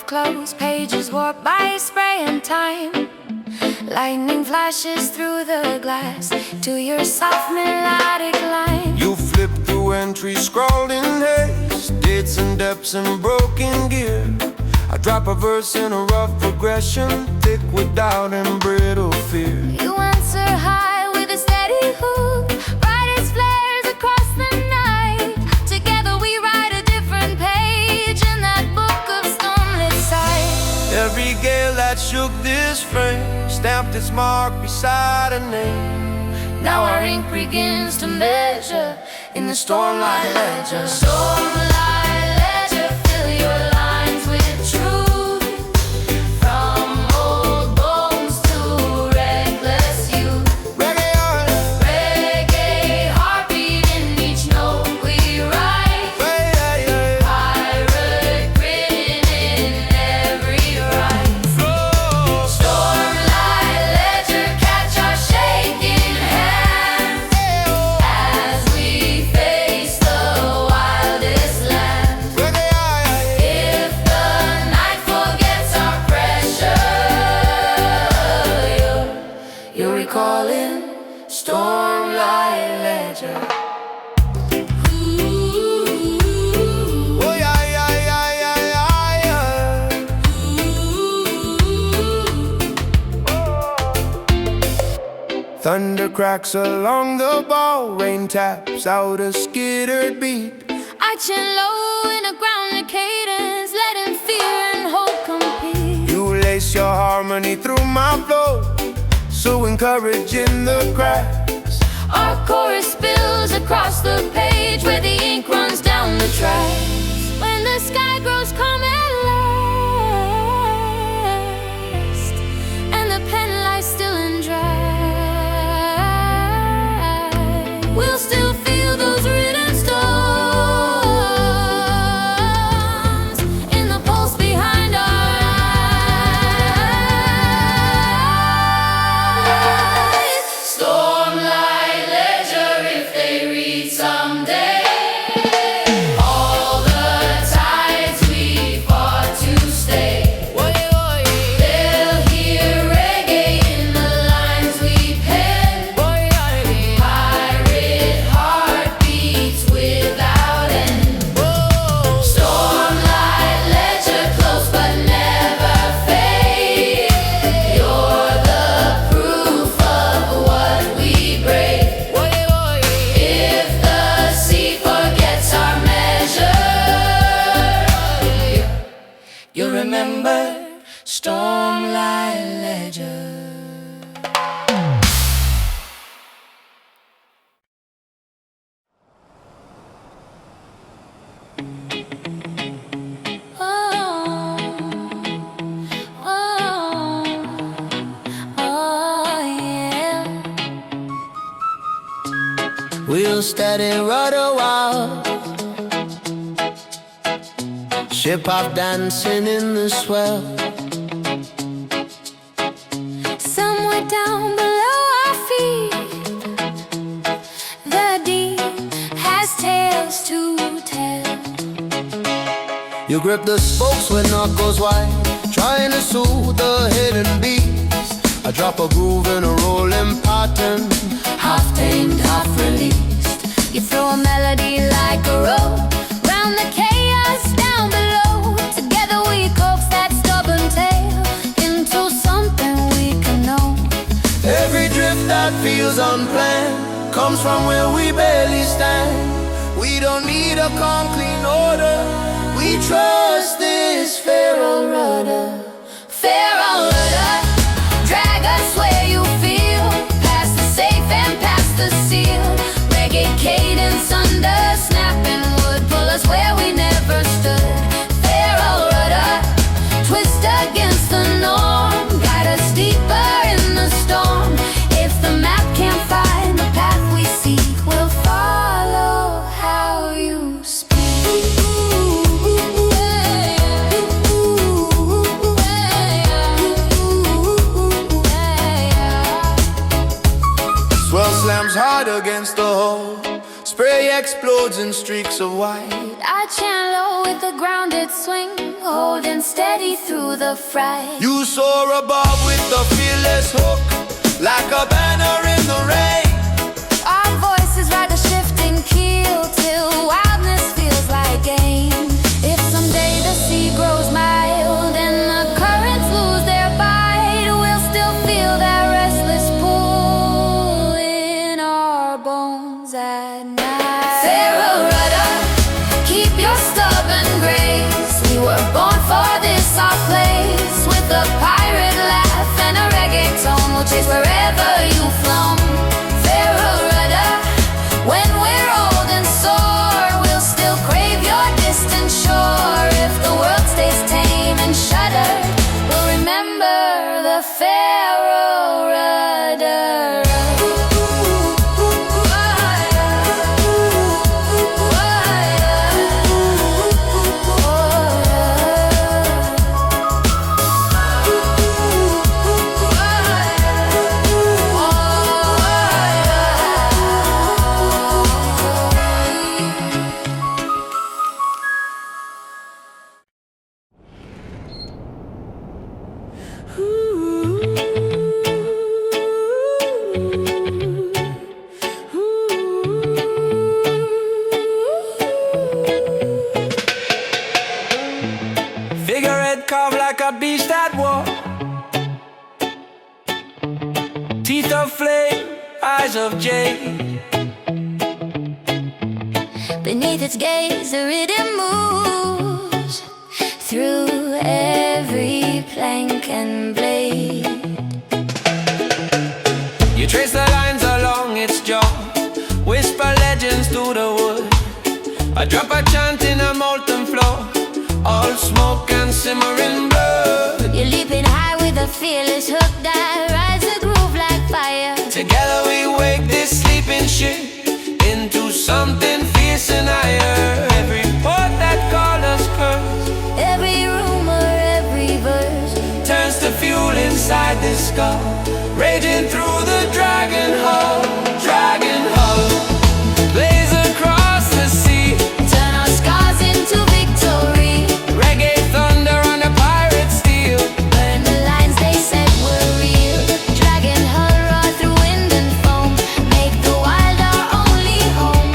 of closed pages warped by spray and time. Lightning flashes through the glass to your soft melodic line. You flip through entries scrawled in haste, dates and depths and broken gear. I drop a verse in a rough progression, thick with doubt and brittle fear. You answer high with a steady hook, bright as flares across the night. Together we write a different page in that book of stormlit sight. Every gale that shook this frame stamped its mark beside a name. Now our ink begins to measure in the stormlight ledger. Stormlight ledger, fill your lines with truth. From old bones to reckless youth. Reggae heartbeat in each note we write. Pirate grin in every rhyme. Stormlight ledger, catch our shaking hands as we face the wildest land. If the night forgets our pressure, you're recalling Stormlight ledger. Oh yeah, yeah, yeah, yeah, yeah, yeah. Thunder cracks along the ball, rain taps out a skittered beat. I chin low in a grounded cadence, letting fear and hope compete. You lace your harmony through my flow, so encouraging the cracks. Our chorus spills across the page where the ink runs down the tracks. When the sky grows calm at last, and the pen lies still and dry, we'll still feel those written storms in the pulse behind our eyes. Stormlight ledger, if they read someday all the tides we fought to stay. They'll hear reggae in the lines we pen. Pirate heartbeats without end. Stormlight ledger, close but never fade. You're the proof of what we break. If the sea forgets our measure, you remember Stormlight ledger. Yeah. Wheels steady, rudder wild, ship off dancing in the swell. Somewhere down below our feet, the deep has tales to tell. You grip the spokes with knuckles wide, trying to soothe the hidden beast. I drop a groove in a rolling pattern, Half tamed, half released. You throw a melody like a rope round the chaos down below. Together we coax that stubborn tail into something we can know. every drift that feels unplanned comes from where we barely stand. We don't need a calm, clean order, we trust this feral rudder. Feral rudder, drag us where you feel, past the safe and past the seal. Reggae cadence under snapping wood, pull us where we never stood. Feral rudder, twist against the norm, guide us deeper in the storm. If the map can't find the path we seek, we'll follow how you speak. Swell slams hard against the hull, Spray explodes in streaks of white. I chant low with a grounded swing, holding steady through the fright. You soar above with a fearless hook, like a banner in the rain. Our voices ride the shifting keel till wildness feels like game. If someday the sea grows mild and the currents lose their bite, we'll still feel that restless pull in our bones at night. Pharaoh rudder, keep your stubborn grace. We were born for this, our place. With a pirate laugh and a reggae tone, we'll chase wherever you've flown. Pharaoh rudder, when we're old and sore, we'll still crave your distant shore. If the world stays tame and shuddered, we'll remember the Pharaoh rudder. Figurehead carved like a beast at war. Teeth of flame, eyes of jade. Beneath its gaze, the rhythm moves through every plank and blade. You trace the lines along its jaw, whisper legends through the wood. I drop a chant in a molten floor, all smoke and simmering blood. You're leaping high with a fearless hook that rides the groove like fire. Together we wake this sleeping ship into something fierce and higher. Every port that called us curse, Every rumor, every verse turns to fuel inside this skull, raging through the dragon hull. Dragon hull blaze across the sea, turn our scars into victory. reggae thunder on the pirate steel. Burn the lines they said were real. Dragon hull roar through wind and foam, make the wild our only home.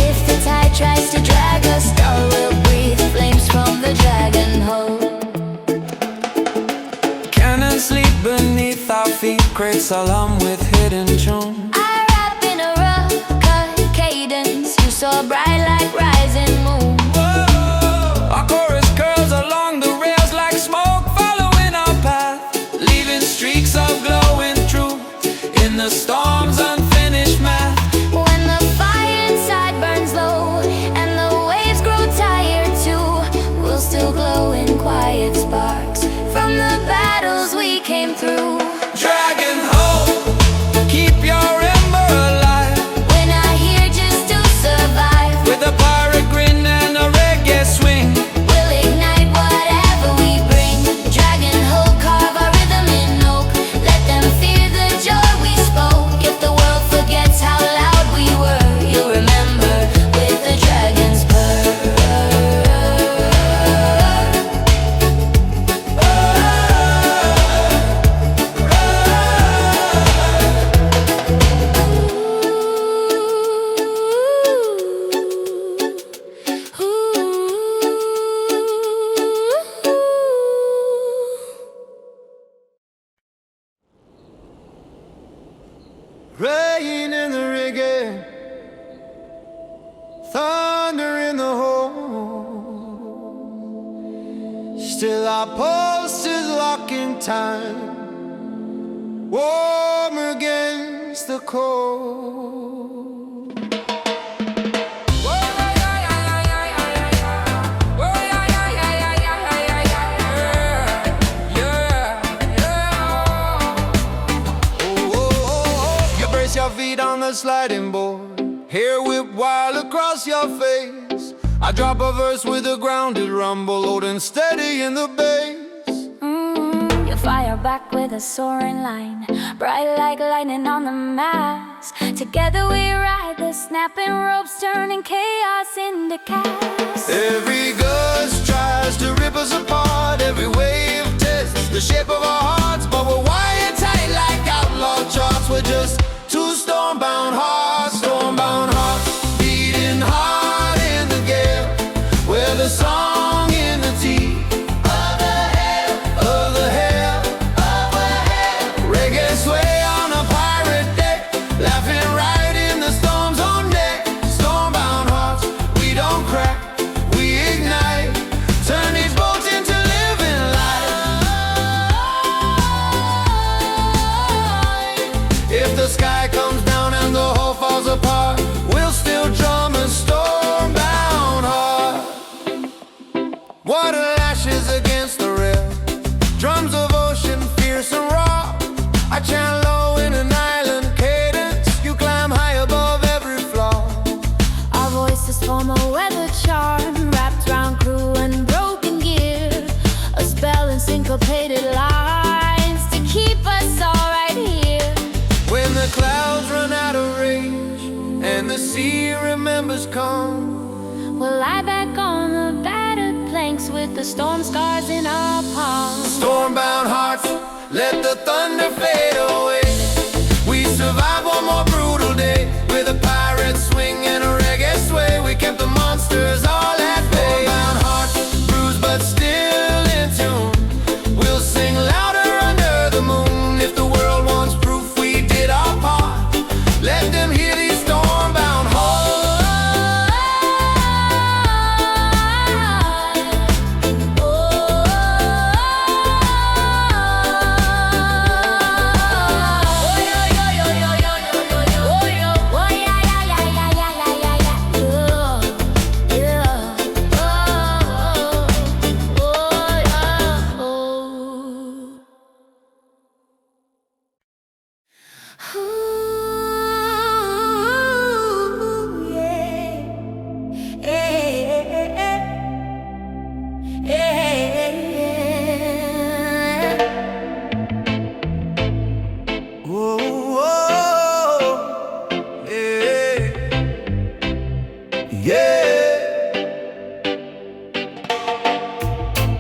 If the tide tries to drag us down, we'll breathe flames from the dragon hull. Cannons sleep beneath our feet, crates alarm with hidden tune. I rap in a rough cut cadence, you so bright like rising moon. Our chorus curls along the rails like smoke, following our path, leaving streaks of glowing truth in the storm's unfinished math. When the fire inside burns low and the waves grow tired too, we'll still glow in quiet sparks from the battles we came through. Dragon hull, keep your ember alive, We're not here just to survive, with a pirate grin and a reggae swing. we'll ignite whatever we bring. Dragon hull carve our rhythm in oak, let them fear the joy we spoke. If the world forgets how loud we were, you'll remember with the dragon's purr. Rain in the reggae, thunder in the hole. Still our pulse is locking time, warm against the cold. Your feet on the sliding board, hair whip wild across your face. I drop a verse with a grounded rumble, loading steady in the bass. Your fire your back with a soaring line, bright like lightning on the mast. Together we ride the snapping ropes, turning chaos into chaos. Every gust tries to rip us apart, every wave tests the shape of our hearts, but we're wired tight like outlaw charts. We're just two storm-bound hearts, beating hard in the gale. We're the song in the teeth of the hail, reggae sway on a pirate deck, laughing right in the storm's own neck. Storm-bound hearts, we don't crack, we ignite, turn these boats into living light. If the sky comes down and the whole falls apart, we'll still drum a storm-bound heart. Water lashes against the rail, drums of ocean fierce and raw. I chant low in an island cadence, you climb high above every flaw. Our voices form a weather charm, wrapped round crew and broken gear, a spell in syncopated lines to keep us all right here. When the clouds run out of rage and the sea remembers calm, We'll lie back on the battered planks with the storm scars in our palms. storm-bound hearts, let the thunder fade away. We survived one more brutal day with a pirate swing and a reggae sway. We kept the monsters all at bay. Storm-bound hearts, bruised but still in tune, we'll sing louder under the moon. If the world wants proof we did our part, let them hear these storm-bound hearts.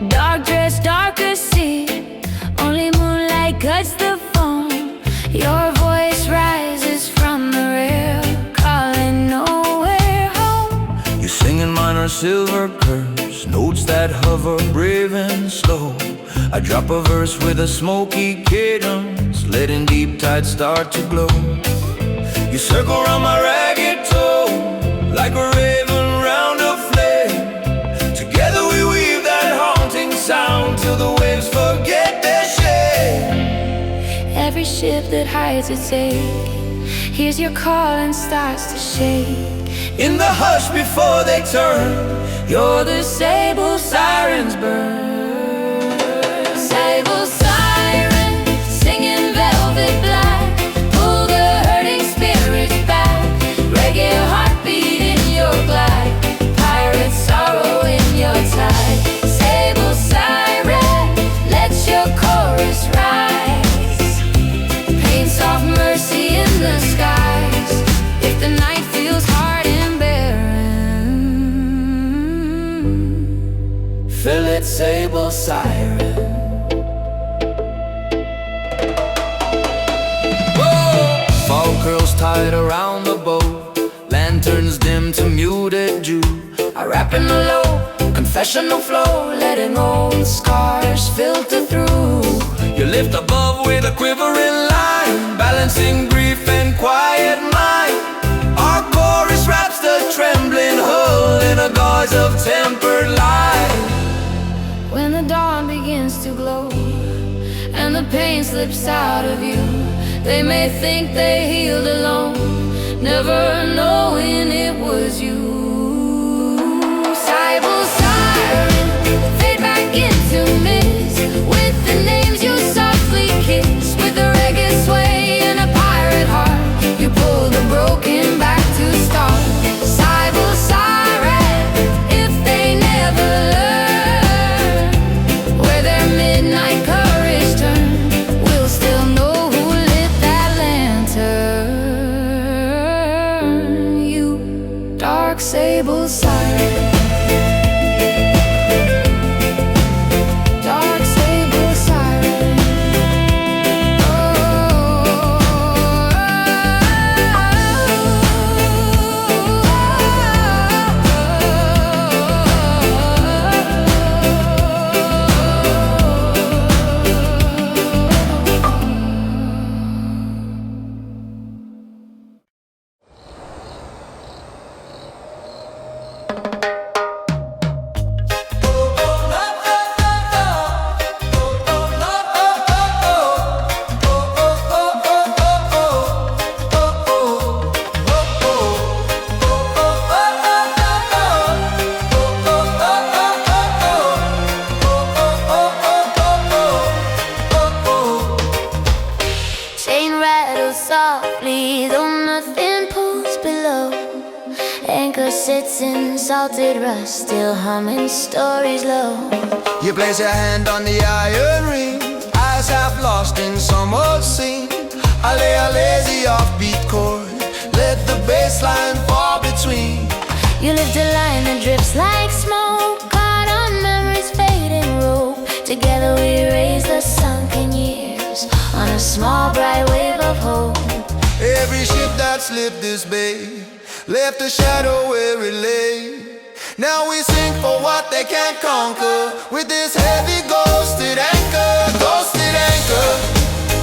Dark dress, darker sea, only moonlight cuts the foam. Your voice rises from the rail, calling nowhere home. You sing in minor silver curves, notes that hover brave and slow. I drop a verse with a smoky cadence, letting deep tides start to glow. You circle around my ragged toe, like a raven round a flame. Together we weave that haunting sound till the waves forget their shame. Every ship that hides its ache hears your call and starts to shake. In the hush before they turn, You're the sable sirens burn. Sable siren, singing velvet black, pull the hurting spirits back. Reggae heartbeat in your glide, pirate sorrow in your tide. Sable siren, let your chorus rise. Paint soft mercy in the skies if the night feels hard and barren. fill it, sable siren. Fall curls tied around the boat, lanterns dim to muted dew. I rap in the low, confessional flow, letting old scars filter through. You lift above with a quivering line, balancing grief and quiet mind. Our chorus wraps the trembling hull in a gauze of tempered light. When the dawn begins to glow and the pain slips out of you, they may think they healed alone, never knowing it was you. Sable siren, fade back into mist, with the names you softly kiss. With a reggae sway and a pirate heart, you pull the broken back to start. Sable siren, if they never learn where their midnight courage turned, sits in salted rust, still humming stories low. You place your hand on the iron ring, eyes half lost in some old scene. I lay a lazy offbeat chord, let the bass line fall between. You lift a line that drifts like smoke, caught on memory's fading rope. Together we raise the sunken years on a small bright wave of hope. Every ship that slipped this bay left a shadow where it lay. Now we sing for what they can't conquer, with this heavy ghosted anchor. Ghosted anchor,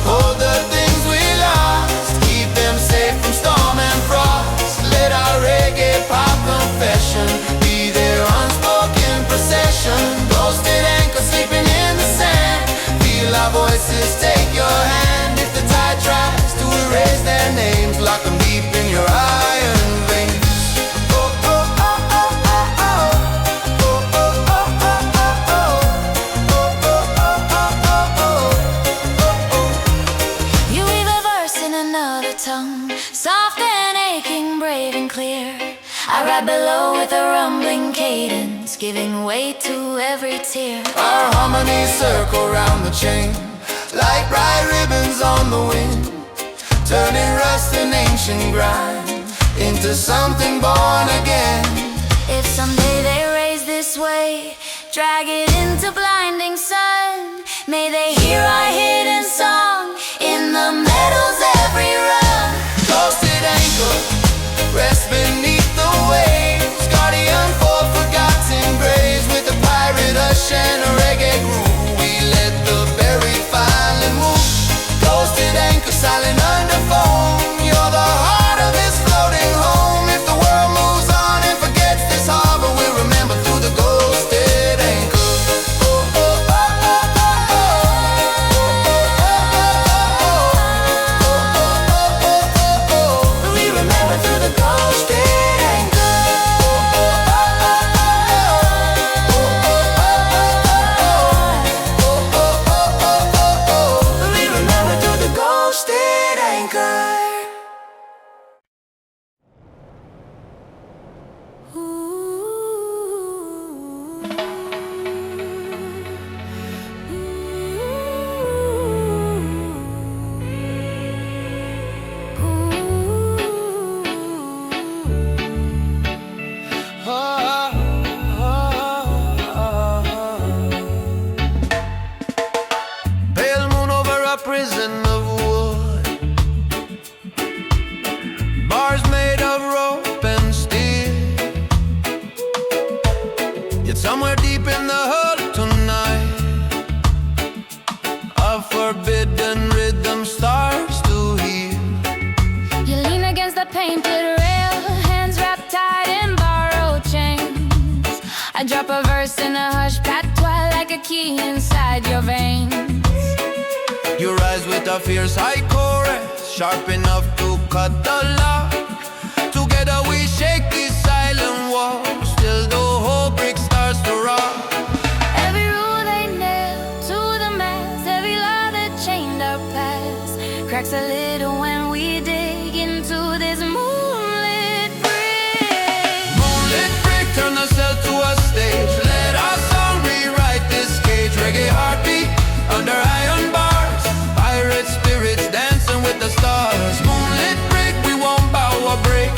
hold the things we lost, keep them safe from storm and frost. Let our reggae-pop confession be their unspoken procession. Ghosted anchor sleeping in the sand, feel our voices take your hand. If the tide tries to erase their names, lock them deep in your iron veins. Soft and aching, brave and clear, I ride below with a rumbling cadence, giving way to every tear. Our harmonies circle round the chain like bright ribbons on the wind, turning rust and ancient grind into something born again. If someday they raise this way, drag it into blinding sun, may they hear our hidden song in the meadow's every run. Ghosted anchor, rest beneath the waves, guardian for forgotten graves. With a pirate hush and a reggae groove, we let the buried finally move. Ghosted anchor, silent under foam, you're the heart of this floating home. If the world moves on and forgets this harbor, we'll remember through the ghosted anchor. Prison of wood, bars made of rope and steel. Yet somewhere deep in the hull tonight, a forbidden rhythm starts to heal. You lean against the painted rail, hands wrapped tight in borrowed chains. I drop a verse in a hush patois like a key inside your veins. You rise with a fierce high chorus, sharp enough to cut the lock. Together we shake these silent walls, till the whole brick starts to rock. Every rule they nailed to the mast, every law that chained our past, cracks a little when we dig into this moonlit brick. Moonlit brick, turn the cell to a stage. Let our song rewrite this cage. Reggae heartbeat under iron bars, pirate spirits dancing with the stars. Moonlit brick, we won't bow or break.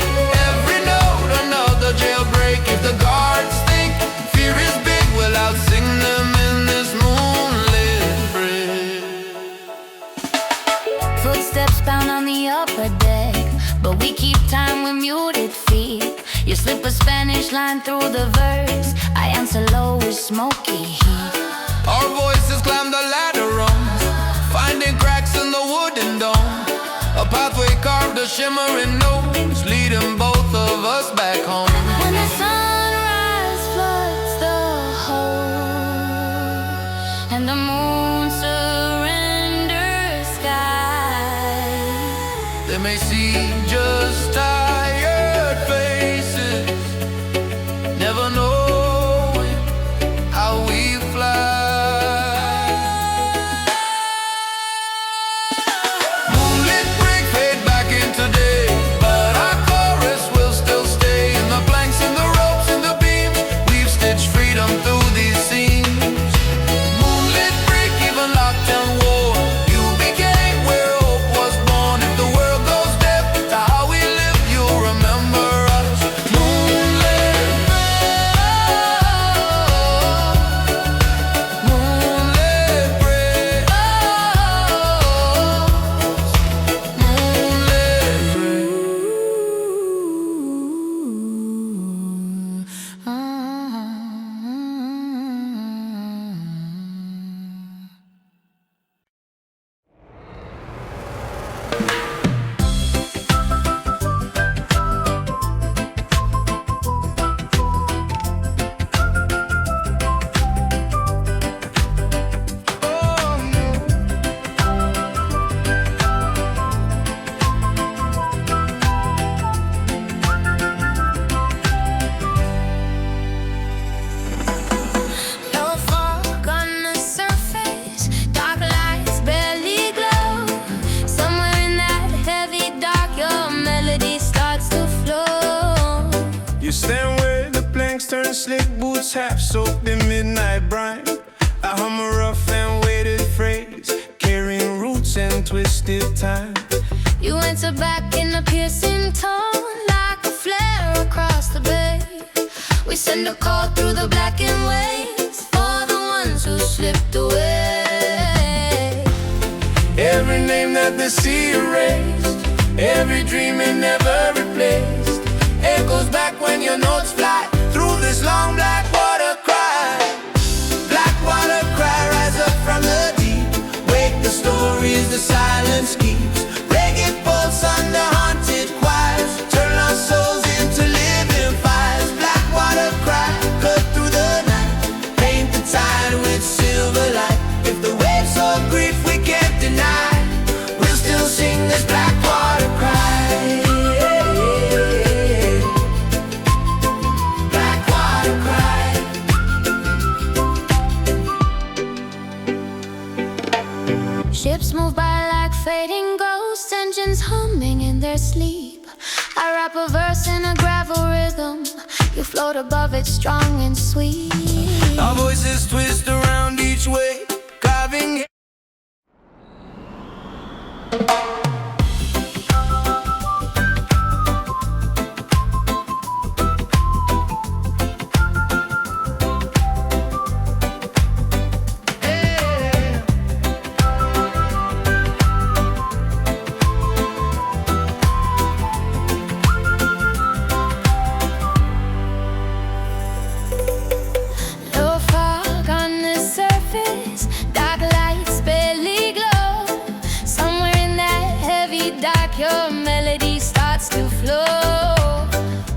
Every note another jailbreak. If the guards think fear is big, we'll outsing them in this moonlit brick. Footsteps pound on the upper deck, but we keep time with muted feet. You slip a Spanish line through the verse, I answer low with smoky heat. Our voices climb the ladder rungs, finding cracks in the wooden dome. A pathway carved a shimmering nose, leading both of us back home. When the sunrise floods the whole, and the moon surrenders sky, They may see just tired faces, never knowing how we fly. Moonlit brick fade back into day, but our chorus will still stay in the blanks in the slick boots, half soaked in midnight brine. I hum a rough and weighted phrase, carrying roots and twisted time. You enter back in a piercing tone, like a flare across the bay. We send a call through the blackened waves for the ones who slipped away. Every name that the sea erased, every dream it never replaced, echoes back when your notes fly through this long black water cry. Black water cry, rise up from the deep. Wake the stories the silence keeps. Reggae pulse under haunted choirs, turn our souls into living fires. Black water cry, cut through the night, paint the tide with silver light. If the waves hold grief we can't deny, we'll still sing this black water cry. Black water cry. Ships move by like fading ghosts, engines humming in their sleep. I rap a verse in a gravel rhythm, you float above it strong and sweet. Our voices twist around each way, carving. No fog on the surface, dark lights barely glow. Somewhere in that heavy dark your melody starts to flow.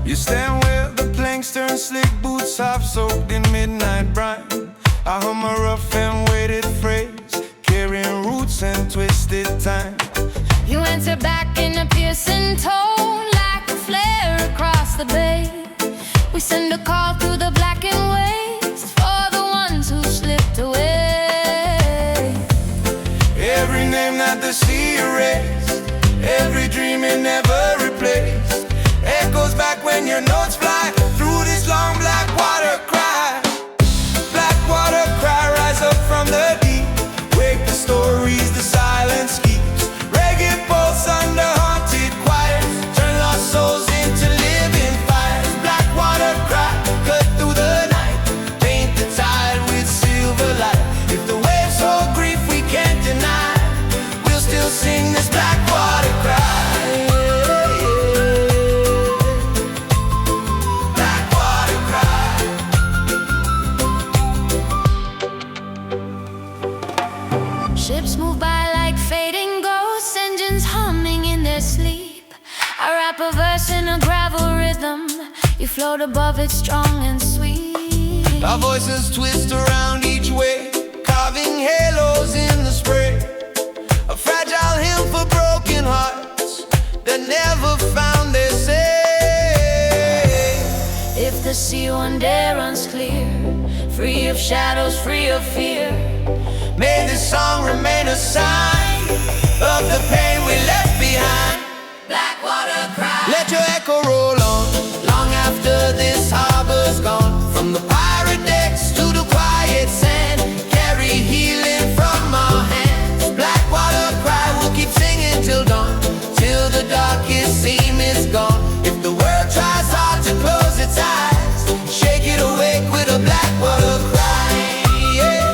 You stand where the planks turn, slick boots half soaked in midnight brine. I hum a rough and weighted phrase, carrying roots and twisted time. You enter back in a piercing tone, like a flare across the bay. We send a call through the blackened waves for the ones who slipped away. Every name that the sea erased, every dream it never replaced, echoes back when your notes fly through this long black water cry. Black water cry, rise up from the deep. Wake the stories the silence keeps. Reggae pulse under haunted choirs, turn lost souls into living fires. Black water cry, cut through the night, paint the tide with silver light. If the waves hold grief we can't deny, we'll still sing this black water cry. Black water cry. Ships move by like fading ghosts, engines humming in their sleep. I rap a verse in a gravel rhythm, you float above it strong and sweet. Our voices twist around each way, carving halos in the spray. A fragile hymn for broken hearts that never found their say. If the sea one day runs clear, free of shadows, free of fear, may this song remain a sign of the pain we left behind. black water cry. Let your echo roll on, long after this harbor's gone. From the pirate decks to the quiet sand, carry healing from our hands. Black water cry, we'll keep singing till dawn, till the darkest seam is gone. If the world tries hard to close its eyes, shake it awake with a black water cry. Yeah.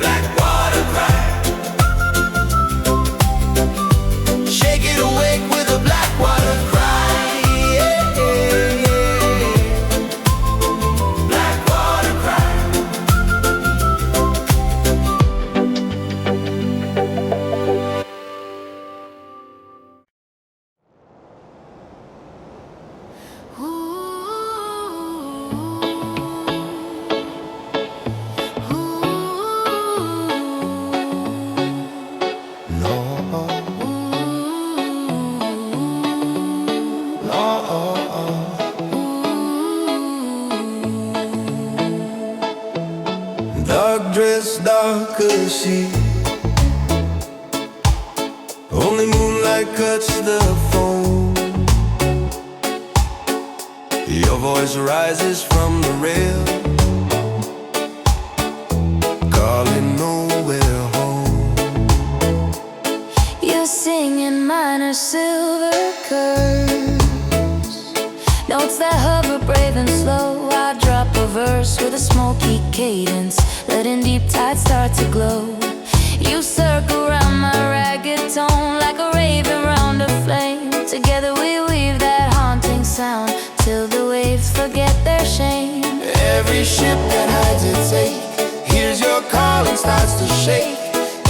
Black water cry. Shake it awake with a black water cry. Yeah. Black water cry. Dark dress, darker she. Only moonlight cuts the foam. voice rises from the rail, calling nowhere home. You're singing minor silver curves, notes that hover brave and slow. I drop a verse with a smoky cadence, letting deep tides start to glow. You circle around my ragged tone like a raven round a flame. Together we weave that haunting sound till the waves forget their shame. Every ship that hides its ache hears your call and starts to shake.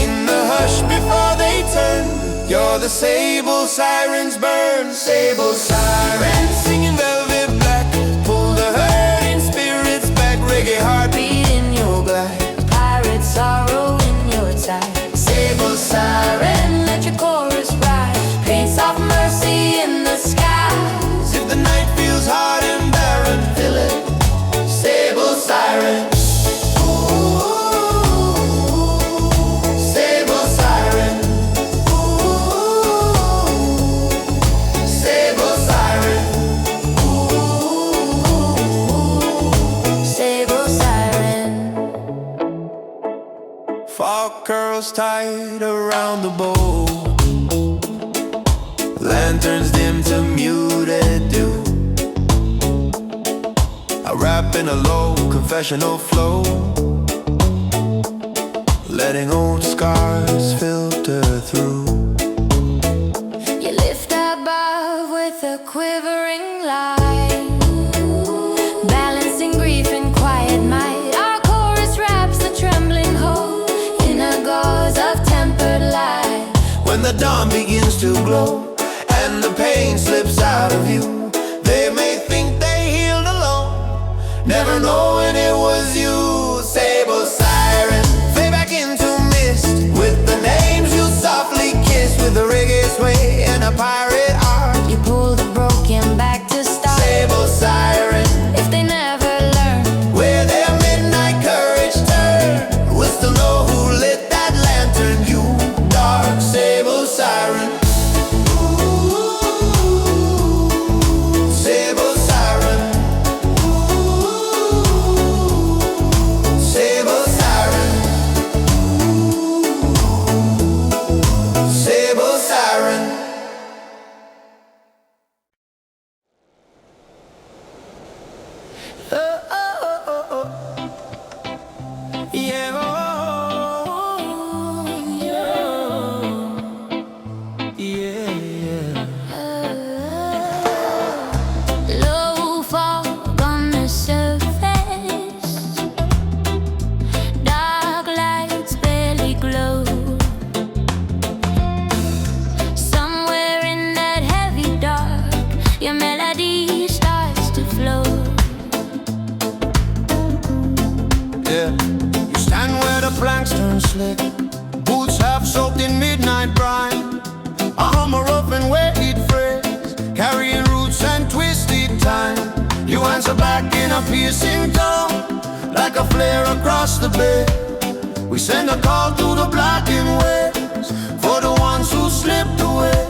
In the hush before they turn, you're the sable sirens burn. Sable sirens singing velvet black, pull the hurting spirits back. Reggae heartbeat in your black, Pirate sorrow in your time. sable siren, Let your chorus rise, paint soft mercy in the skies. if the night feels hard and barren, fill it. Sable siren, ooh, sable siren, ooh, sable siren, ooh, Sable siren. fog curls tied around the bow, lanterns dim to muted dew. I rap in a low confessional flow, letting old scars filter through. You lift above with a quivering light, balancing grief and quiet might. Our chorus wraps the trembling hope in a gauze of tempered light. When the dawn begins to glow and the pain slips out of you, they may think they healed alone, never knowing it was you. Sable siren, fade back into mist with the names you softly kissed, with a reggae sway and a pirate art. You pull the broken back to start. Sable siren, If they never learn, where their midnight courage turned, we'll still know who lit that lantern. You dark sable siren, sable siren, sable siren, sable siren. Oh, oh, oh, oh, oh. Yeah, oh, yeah, yeah. low fog on the surface, dark lights barely glow. Somewhere in that heavy dark, your melody starts to flow. Yeah, you stand where the planks turn slick, boots half soaked in midnight brine, a hummer up and where it phrase, carrying roots and twisted time. You answer back in a piercing tone, like a flare across the bay. We send a call to the blackened waves, for the ones who slipped away.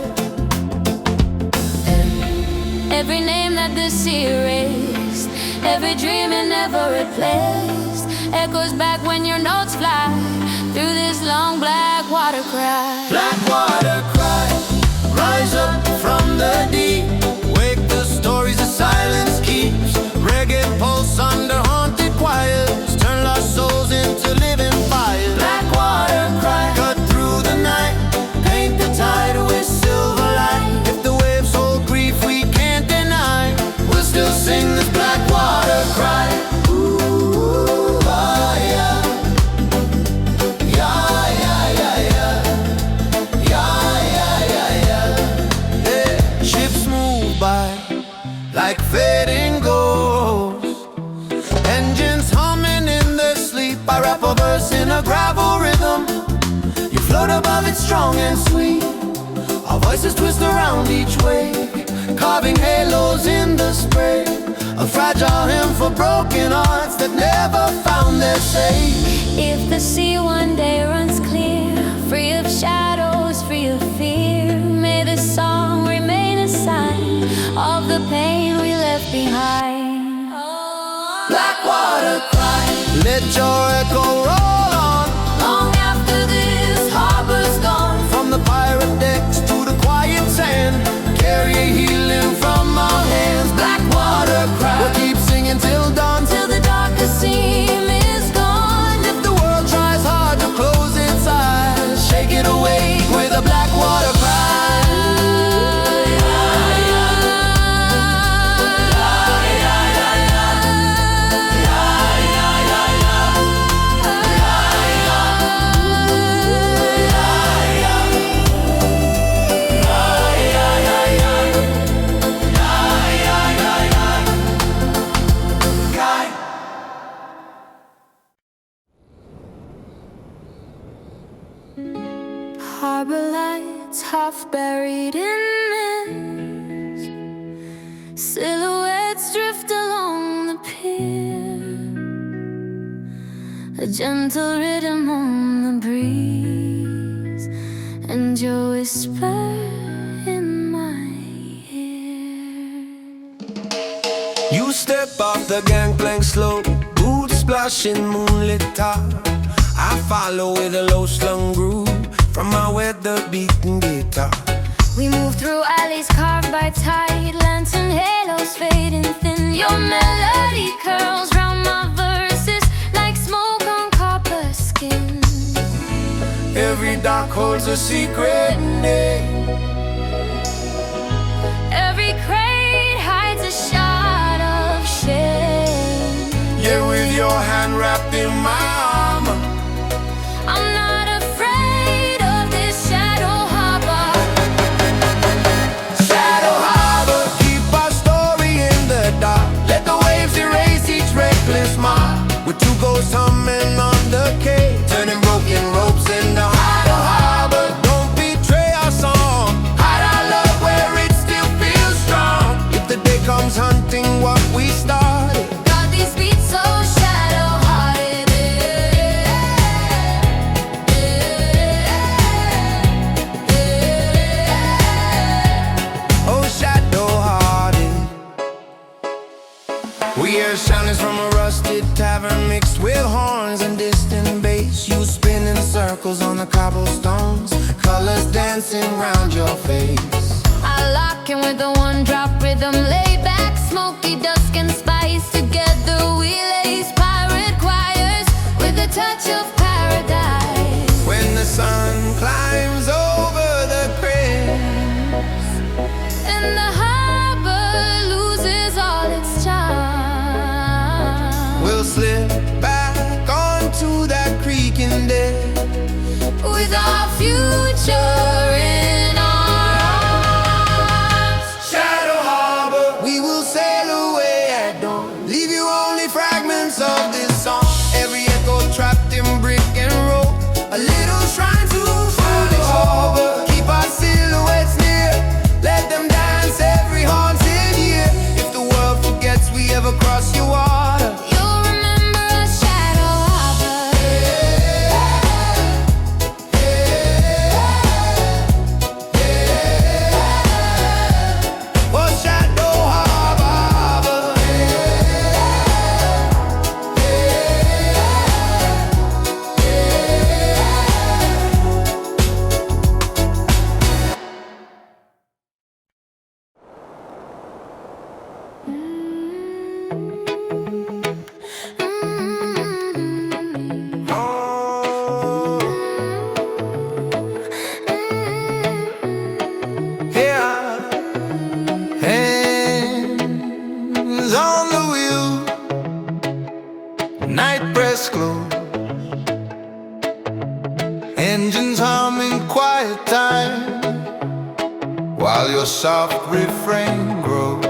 Every name that the sea erased, every dream it never replaced, echoes back when your notes fly through this long black water cry. Black water cry, rise up from the deep, wake the stories the silence keeps. Reggae pulse under haunted choirs, turn lost souls into living fires. Black water cry, cut through the night, paint the tide with silver light. If the waves hold grief we can't deny, we'll still sing this black water cry. Ooh, ah, yeah. Yeah, yeah, yeah, yeah. Yeah, yeah, yeah, yeah. Yeah. Ships move by like fading ghosts, engines humming in their sleep. I rap a verse in a gravel rhythm, you float above it strong and sweet. Our voices twist around each wave, carving halos in the spray, a fragile hymn for broken hearts that never found their safe. If the sea one day runs clear, free of shadows, free of fear, may this song remain a sign of the pain we left behind. water cry. Let your echo roll on, Long after this harbor's gone. from the pirate decks to the quiet sand. Carry healing from our hands. Black water cry. We'll keep singing till dawn, Till the darkest seam is gone. if the world tries hard to close its eyes, shake it away with a black water cry. Harbor lights half buried in mist. Silhouettes drift along the pier. A gentle rhythm on the breeze, and your whisper in my ear. You step off the gangplank slow, boots splashing moonlit top. I follow with a low slung groove from my weather-beaten guitar. We move through alleys carved by tide, lantern halos fading thin. Your melody curls round my verses like smoke on copper skin. Every dock holds a secret name. Every crate hides a shot of shame. Yeah, with your hand wrapped in my armor, I'm not afraid of this shadow harbor. Shadow Harbor, keep our story in the dark. Let the waves erase each reckless mark. With two ghosts humming on the quay, turning broken ropes into Shadow Harbor. Don't betray our song, hide our love where it still feels strong. If the day comes hunting what we started, Got these beats so shadow-hearted. oh shadow-hearted. We hear soundings from a rusted tavern mixed with horns and distant bass. You spin in circles on the cobblestones, colors dancing round your face. I lock in with the one-drop rhythm, lay back, smoky dusk and spice. Together we lace pirate choirs with a touch of paradise. When the sun climbs over the crest, And the harbor loses all its charm, we'll slip back onto that creaking deck. with our future in our arms. Shadow Harbor, we will sail away at dawn. Leave you only fragments of this song. Every echo trapped in brick and roll, a little shrine to Shadow Harbor. Keep our silhouettes near, let them dance every haunted year. If the world forgets we ever cross your water, You'll remember a shadow harbor. oh Shadow Harbor. Yeah, hands on the wheel, night press close, engines humming quiet time, while your soft refrain grows.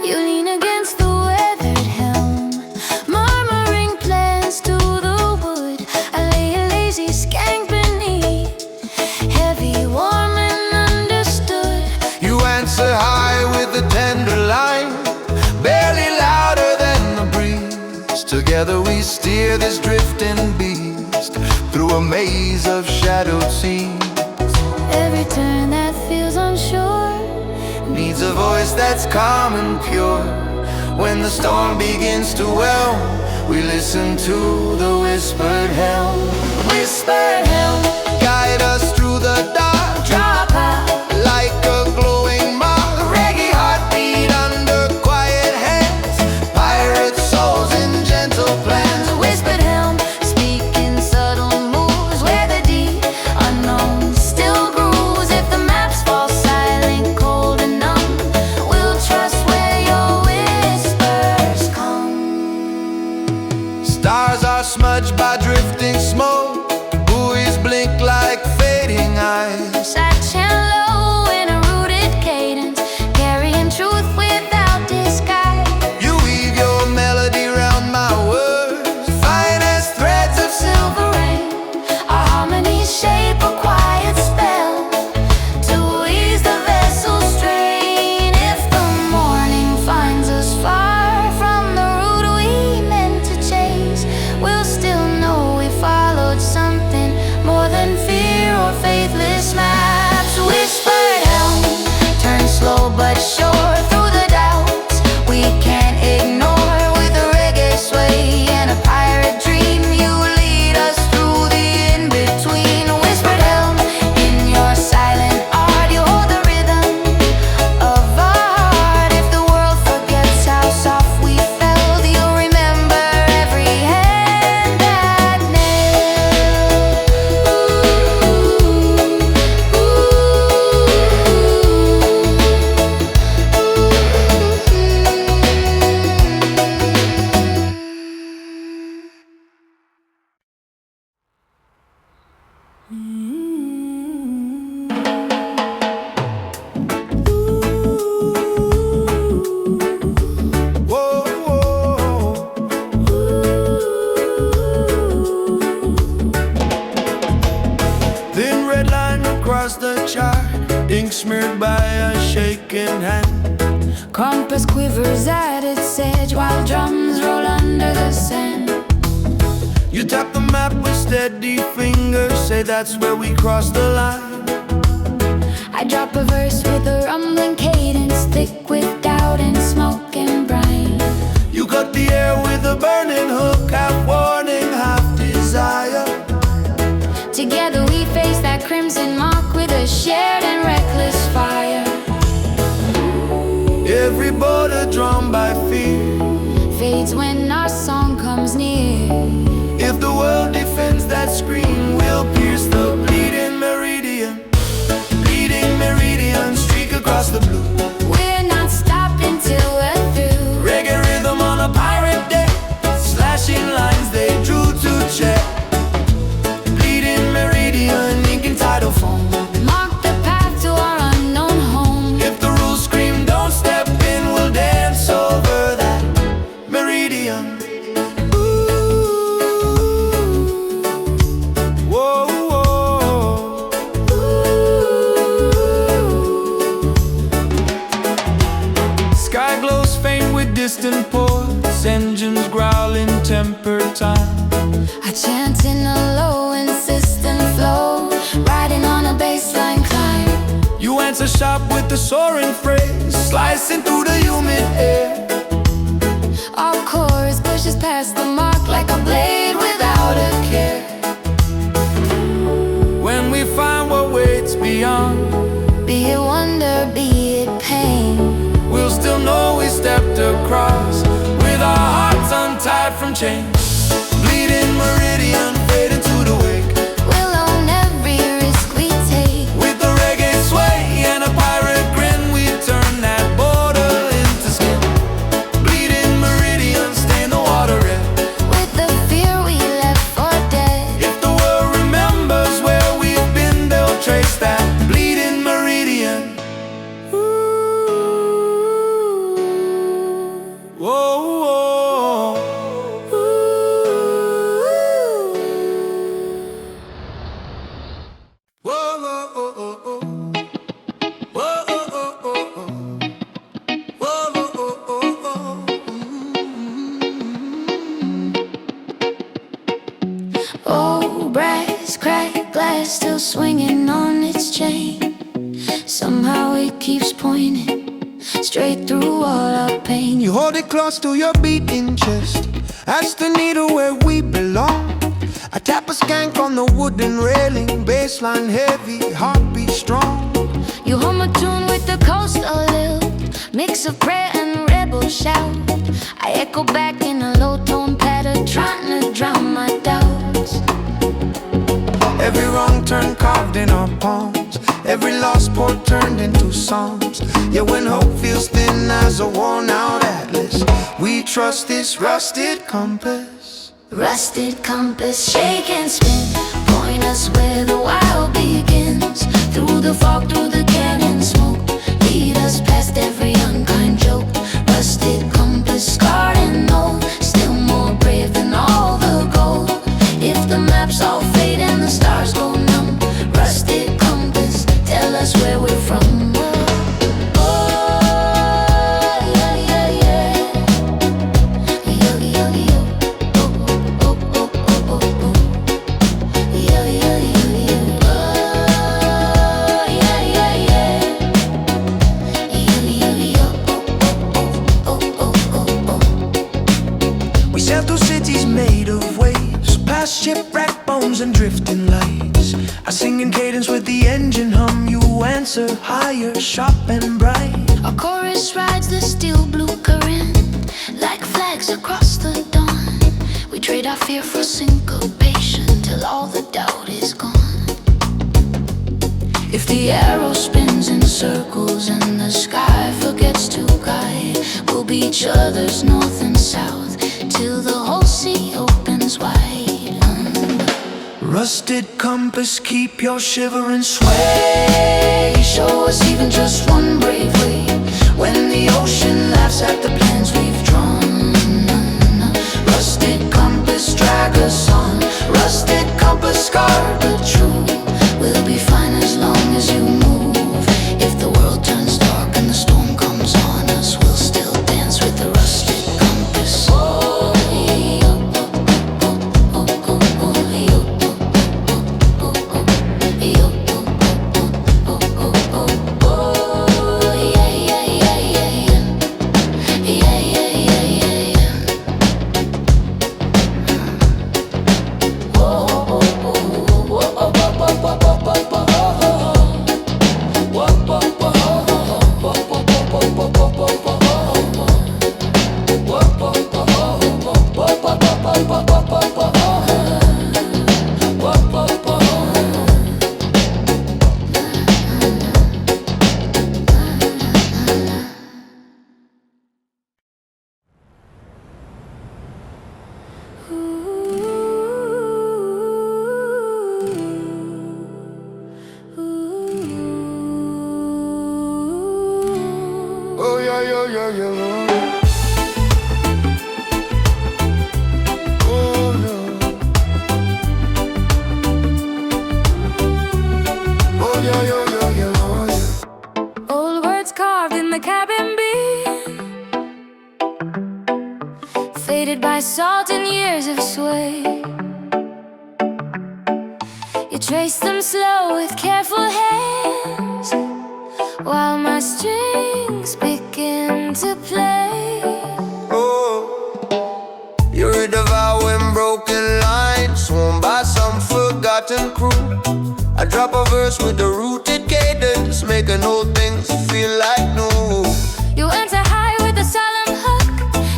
You lean against the weathered helm, murmuring plans to the wood. I lay a lazy skank beneath, heavy, warm and understood. You answer high with a tender line, barely louder than the breeze. Together we steer this drifting beast through a maze of shadowed scenes. Every turn that feels unsure, needs a voice that's calm and pure. When the storm begins to whelm, we listen to the whispered helm. Whispered helm, guide us through the dark. Drop out like a glowing mark. Reggae heartbeat under quiet hands. Pirate souls in gentle plans. whispered helm, speaking subtle moves where the deep unknown still grooves. If the maps fall silent, cold and numb, we'll trust where your whispers come. Stars are smudged by drifting smoke. Buoys blink like fading eyes. Such and low in a rooted cadence, carrying truth without disguise. You weave your melody round my words, fine as threads of silver. Silver rain, our harmonies shape a quiet spell to ease the vessel's strain. If the morning finds us far from the route we meant to chase, we'll still know we followed something more than fear or faithless maps. Whispered helm, turn slow but sure through the doubts we can't ignore. With a reggae sway and a pirate dream, you lead us through the in-between. Whispered helm, in your silent art, you hold the rhythm of our heart. If the world forgets how soft we felt, you'll remember every hand that Whoa, whoa. Thin red line across the chart, ink smeared by a shaking hand. compass quivers at its edge while drums roll under the sand. You tap the map with steady fingers, say that's where we cross the line. I drop a verse with a rumbling cadence, thick with doubt and smoke and brine. You cut the air with a burning hook, half warning, half desire. Together we face that crimson mark with a shared and reckless fire. Every border drawn by fear. Fades when our song comes near. If the world defends that scream, we'll pierce the bleeding meridian. Bleeding meridian, streak across the blue. We're not stopping till we're through. Reggae rhythm on a pirate deck, slashing lines they drew to check. Bleeding meridian, ink and tidal foam. Mark the path to our unknown home. If the rules scream don't step in, we'll dance over that meridian. Whoa, whoa. Sky glows faint with distant ports, engines growling tempered time. I chant in a low, insistent flow, riding on a baseline climb. You answer sharp with the soaring phrase, slicing through the humid air. Our chorus pushes past the mark like a blade without a care. When we find what waits beyond, Be it wonder, be it pain, we'll still know we stepped across with our hearts untied from chains. Bleeding meridian, fading to the wake. we'll own every risk we take. With the reggae sway and a pirate grin, we turn that border into skin. Bleeding meridian, stain the water red. With the fear we left for dead. If the world remembers where we've been, they'll trace that bleeding meridian. Whoa, whoa. Whoa, whoa, whoa, whoa, whoa. Whoa, whoa, whoa, whoa, whoa. Whoa, whoa, whoa, whoa, whoa. Oh, brass cracked glass still swinging on its chain. Somehow it keeps pointing straight through all our pain. You hold it close to your beating chest. That's the needle where we belong. I tap a skank on the wooden railing. Bassline heavy, heartbeat strong. You hum a tune with the coastal lilt, mix of prayer and rebel shout. I echo back in a low tone pattern, trying to drown my doubts. Every wrong turn carved in our palms, every lost port turned into psalms. Yeah, when hope feels thin as a worn out atlas, we trust this rusted compass. Rusted compass, shake and spin, point us where the wild begins. Through the fog, through the canyon smoke, lead us past every unkind joke. Rusted compass, scarred and old, still more brave than all the gold. If the maps all fade and the stars go numb, rusted compass, tell us where we're from. Shipwreck bones and drifting lights. I sing in cadence with the engine hum. You answer higher, sharp and bright. Our chorus rides the steel blue current, like flags across the dawn. We trade our fear for syncopation till all the doubt is gone. If the arrow spins in circles and the sky forgets to guide, we'll be each other's north and south till the whole sea opens wide. Rusted compass, keep your shivering sway. Show us even just one brave way when the ocean laughs at the plans we've drawn. Rusted compass, drag us on. Rusted compass, scarred but true. We'll be fine as long as you move. If the world turns dark and the storm comes on us, we'll still dance with the rusted compass. Old words carved in the cabin beam, faded by salt and years of sway. You trace them slow with careful hands, while my strings begin to play. Oh, you're a devouring broken line, sworn by some forgotten crew. I drop a verse with a rooted cadence, making old things feel like new. You enter high with a solemn hook,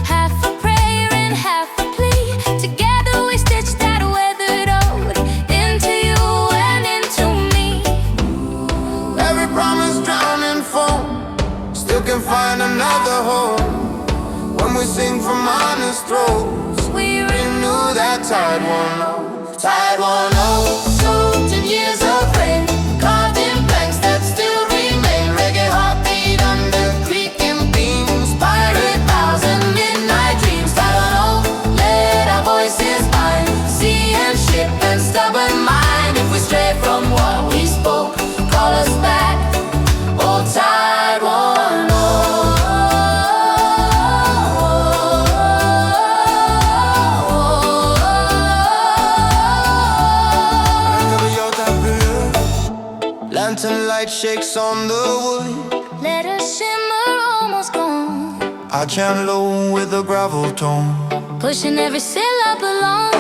half a prayer and half a plea. Together we stitch that weathered ode into you and into me. Every promise drowned in foam, still can find another home. When we sing from honest throats, We renew that tide won't know, tide won't know. soaked in years of rain, carved in blanks that still remain. Reggae heartbeat under creaking beams, pirate vows and midnight dreams. I don't know, let our voices bind sea and ship and stubborn mind. If we stray from what we spoke, call us back, old tide won't know. Lantern light shakes on the wood. Let us shimmer almost I chant low with a gravel tone, pushing every syllable alone,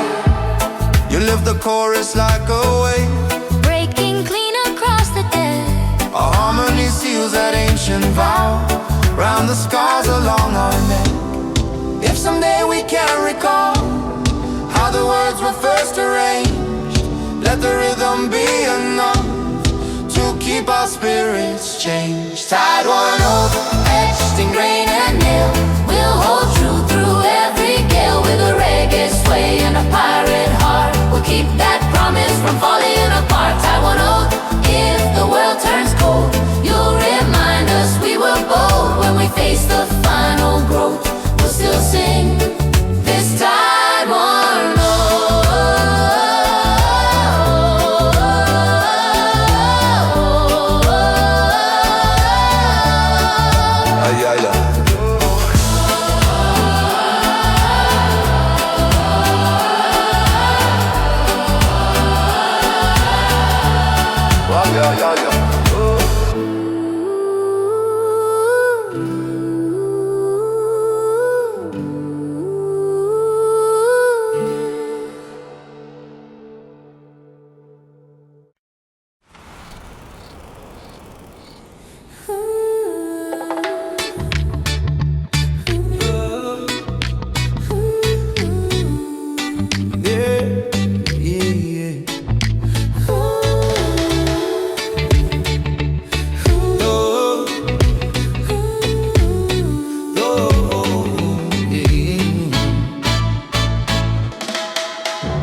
you lift the chorus like a wave, breaking clean across the deck. our harmony seals that ancient vow round the scars along our neck. If someday we can't recall how the words were first arranged, let the rhythm be enough to keep our spirits changed. Tied one oath, etched in grain and nail, we'll hold true through every gale. With a reggae sway and a pirate heart, we'll keep that promise from falling apart. Tied one oath, if the world turns cold, you'll remind us we were bold. When we face the final growth, we'll still sing this tied one oath.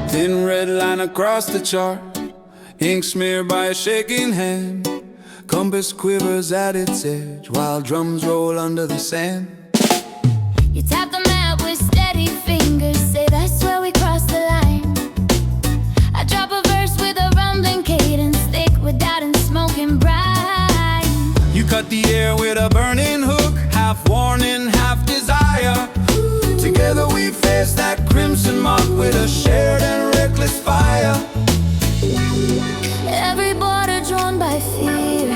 Thin red line across the chart, ink smeared by a shaking hand. Compass quivers at its edge while drums roll under the sand. You tap the map with steady fingers, say that's where we cross the line. I drop a verse with a rumbling cadence, thick with doubt and smoke and brine. You cut the air with a burning hook, half warning, half desire. Together we face that crimson mark with a shared and reckless fire. Every border drawn by fear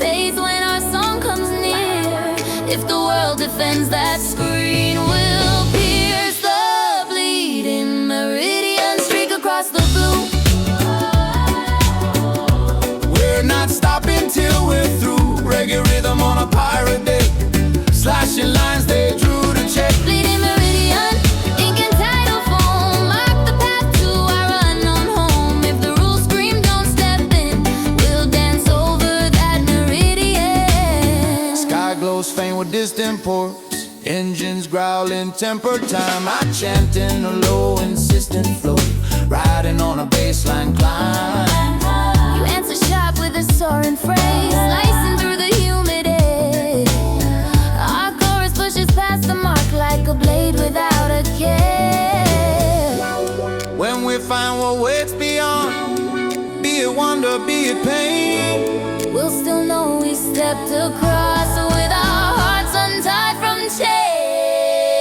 fades when our song comes near. If the world defends that screen, we'll pierce the bleeding meridian, streak across the blue. We're not stopping till we're through. Reggae rhythm on a pirate day, slashing lines they drew to check. Bleeding meridian, ink and tidal foam, mark the path to our unknown home. If the rules scream don't step in, we'll dance over that meridian. Sky glows faint with distant ports, engines growling, tempered time. I chant in a low, insistent flow, riding on a baseline climb. You answer sharp with a soaring phrase, slicing through the humid air. Our chorus pushes past the mark like a blade without a care. When we find what waits beyond, be it wonder, be it pain, We'll still know we stepped across with our hearts untied from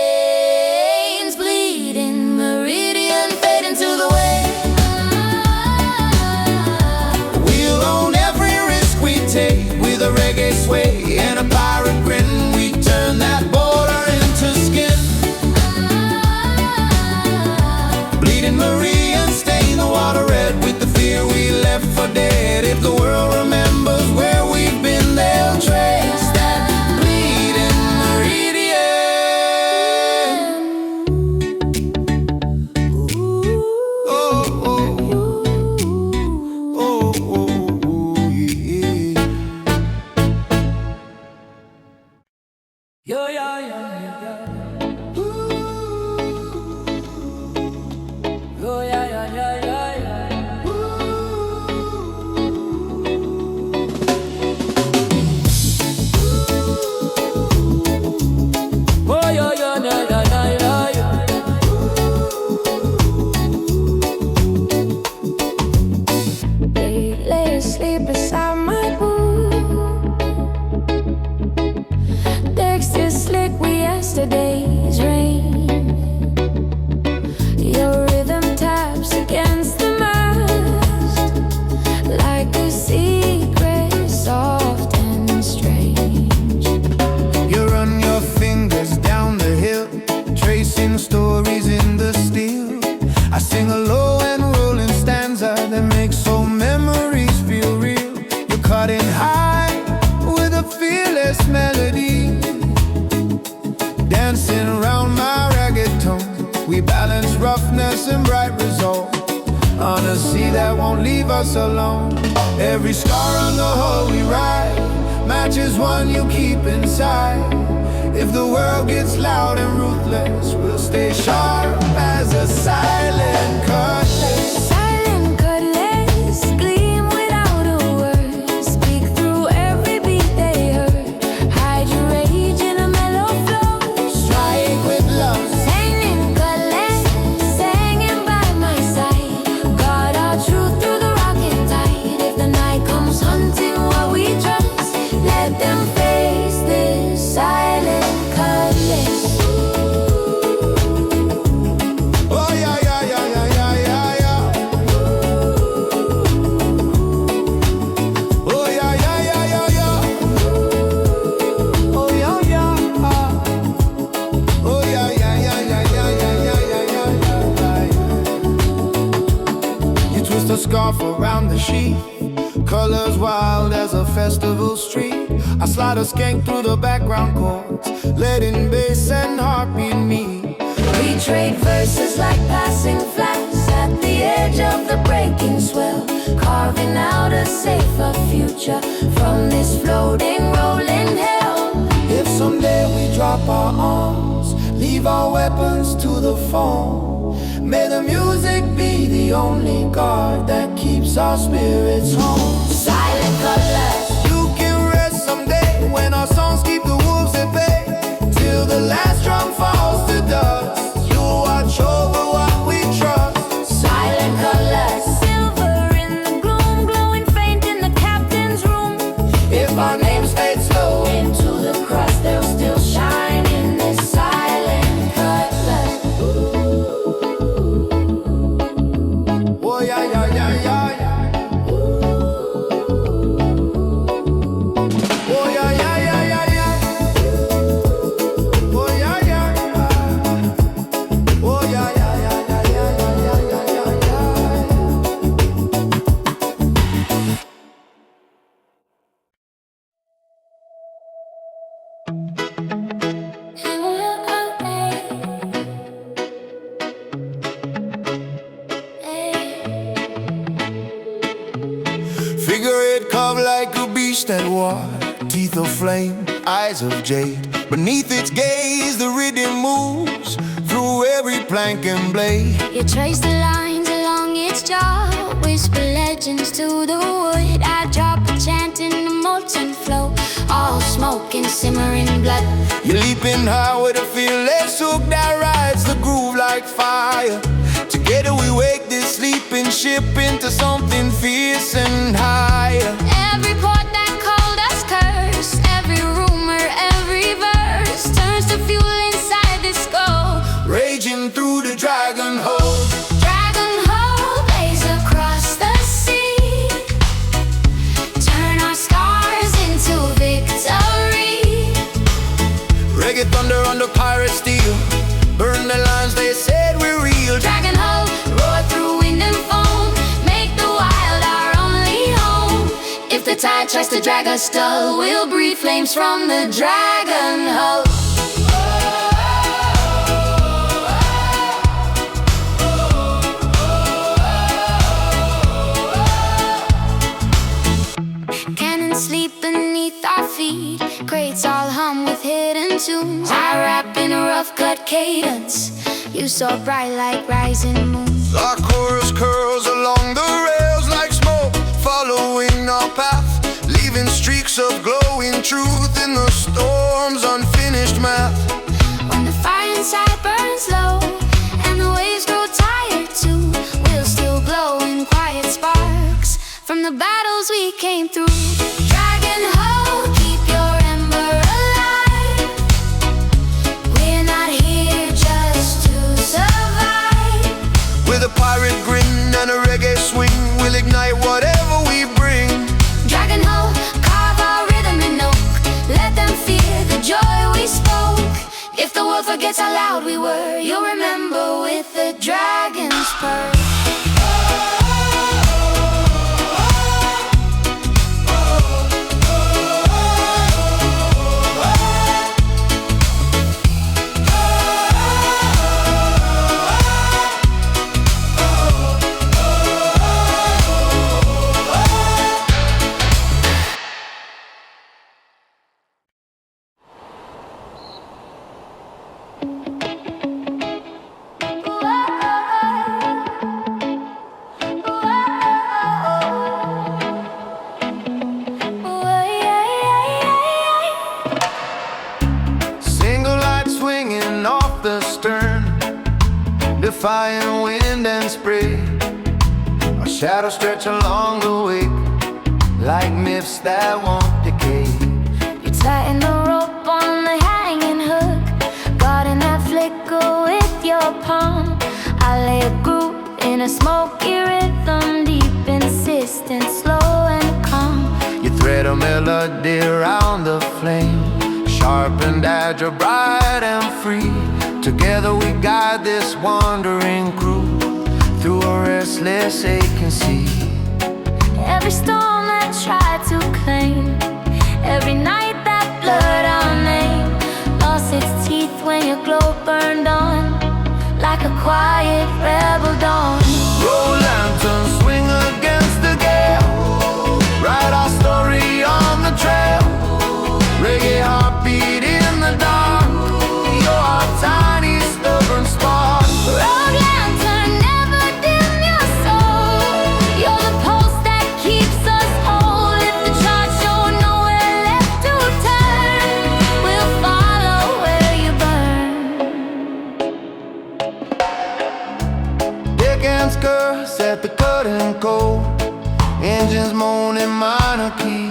chains. Bleeding meridian, fading to the wave. we'll own every risk we take. With a reggae sway and a pirate grin, we turn that border into skin. Bleeding Meridian, stain the water red with the fear we left for dead. If the world remembers where we've been, they'll trace that in the steel. I sing a low and rolling stanza that makes old memories feel real. You're cutting high with a fearless melody, dancing around my reggaeton. We balance roughness and bright resolve on a sea that won't leave us alone. Every scar on the hull we ride matches one you keep inside. If the world gets loud and ruthless, we'll stay sharp as a silent cutlass. Silent cutlass, gleam without a word. Speak through every beat they heard. Hide your rage in a mellow flow. Strike with love. Silent cutlass, hanging by my side. Guard our truth through the rocking tide. If the night comes hunting what we trust, let them face this silent cutlass. Oh yeah, yeah, yeah, yeah, yeah, yeah, yeah. Oh yeah, yeah, yeah, yeah, yeah. Oh yeah, yeah. Oh yeah, yeah, yeah, yeah, yeah, yeah, yeah, yeah, yeah. You twist a scarf around the sheet, colors wild as a festival street. I slide a skank through the background chords, letting bass and heartbeat meet. We trade verses like passing flags at the edge of the breaking swell, carving out a safer future from this floating, rolling hell. If someday we drop our arms, leave our weapons to the phone, may the music be the only guard that keeps our spirits home. Silent cutlass, You can rest someday when our songs keep the wolves at bay. Till the last drum falls to dust, you'll watch over what we trust. silent cutlass, silver in the gloom, glowing faint in the captain's room. If our names fade slow Into the crust, they'll still shine in this silent cutlass. oh yeah, yeah, yeah, yeah, yeah. Oh yeah, yeah, yeah, yeah, yeah. Oh yeah, yeah, yeah. Oh yeah, yeah, yeah, yeah, yeah, yeah, yeah, yeah, Figure it carved like a beast that water, teeth of flame, eyes of jade. Beneath its gaze, the rhythm moves through every plank and blade. You trace the lines along its jaw, whisper legends to the wood. I drop a chant in the molten flow, all smoke and simmering blood. You're leaping high with a fearless hook that rides the groove like fire. Together we wake this sleeping ship into something fierce and higher. Every port that called us curse, every rumor, every verse turns to fuel inside this skull. Raging through the dragon hold. Dragon hole blaze across the sea, turn our scars into victory. Reggae thunder under pirate steel, burn the lines they said we're real. Dragon hull, roar through wind and foam, make the wild our only home. If the tide tries to drag us dull, we'll breathe flames from the dragon hull. Cannons sleep beneath our feet, crates all hum with hidden tunes. I rap in a rough cut cadence, you so bright like rising moons. Our chorus curls along the rails like smoke, following our path, leaving streaks of glowing truth in the storm's unfinished math. When the fire inside burns low and the waves grow tired too, we'll still glow in quiet sparks from the battles we came through. Dragon Ho, keep your ember alive. We're not here just to survive. With a pirate grin and a reggae swing, we'll ignite whatever we bring. Dragon Ho, carve our rhythm in oak, let them fear the joy we spoke. If the world forgets forgets how loud we were. You'll remember with the dragon's purr. Defying wind and spray, our shadows stretch along the wake, like myths that won't decay. You tighten the rope on the hanging hook, guarding that flicker with your palm. I lay a groove in a smoky rhythm, deep, insistent, slow and calm. You thread a melody around the flame, sharpened, agile, bright and free. Together we guide this wandering crew through a restless aching sea. Every storm that tried to claim, every night that blurred our name, lost its teeth when your glow burned on, like a quiet rebel dawn. Roll lanterns, swing against the gale, write our story on the trail. Reggae heartbeat in the dark, you're our tiny stubborn spark. Road lantern, never dim your soul. You're the pulse that keeps us whole. If the charts show nowhere left to turn, we'll follow where you burn. Deck and skirts at the cutting cold, engines moaning minor key.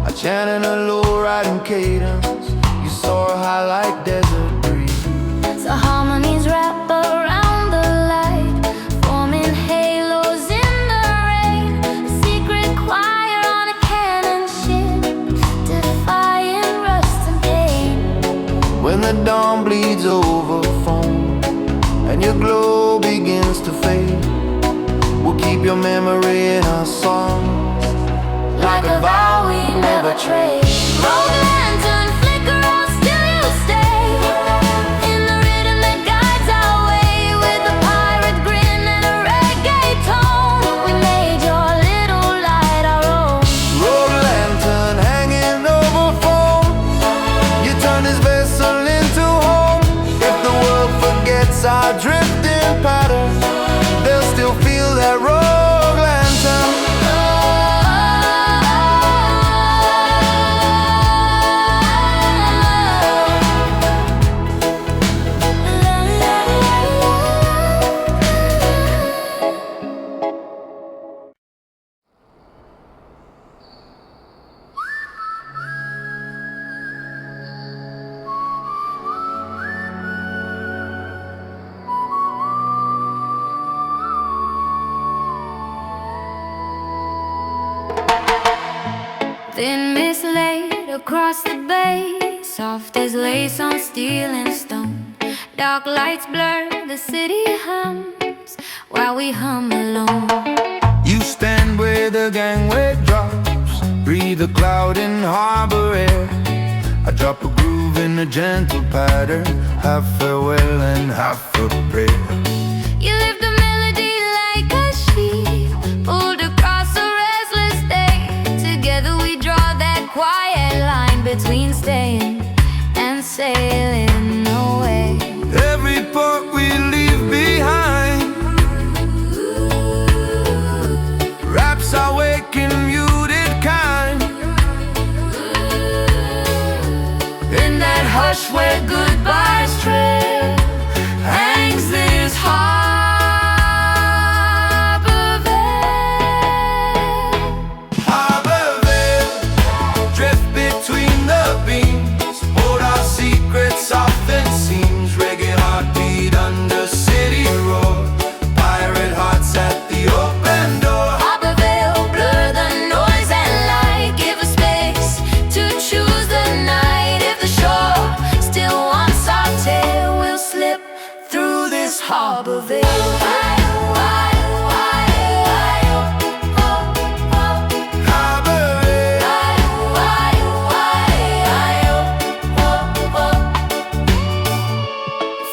I chanting a low riding cadence, you soar high like desert breeze. So harmonies wrap around the light, forming halos in the rain. A secret choir on a cannon ship, defying rust and pain. When the dawn bleeds over foam and your glow begins to fade, we'll keep your memory in our songs, Like a vow we never trade. Road lantern, flicker on, still you stay. In the rhythm that guides our way, with a pirate grin and a reggae tone, we made your little light our own. road lantern hanging over foam. You turn this vessel into home. If the world forgets our drifting pattern, they'll still feel that road lantern. Thin mist laid across the bay, soft as lace on steel and stone. Dark lights blur, the city hums, while we hum alone. You stand where the gangway drops, breathe a cloud in harbor air. I drop a groove in a gentle pattern, half farewell and half a prayer. You lift the melody like a sheet, pulled across a restless day. Together we draw that quiet line between staying and sailing away. Every port we leave behind wraps our wake in muted kind. In that hush where goodbyes trail, hangs this this harbor veil.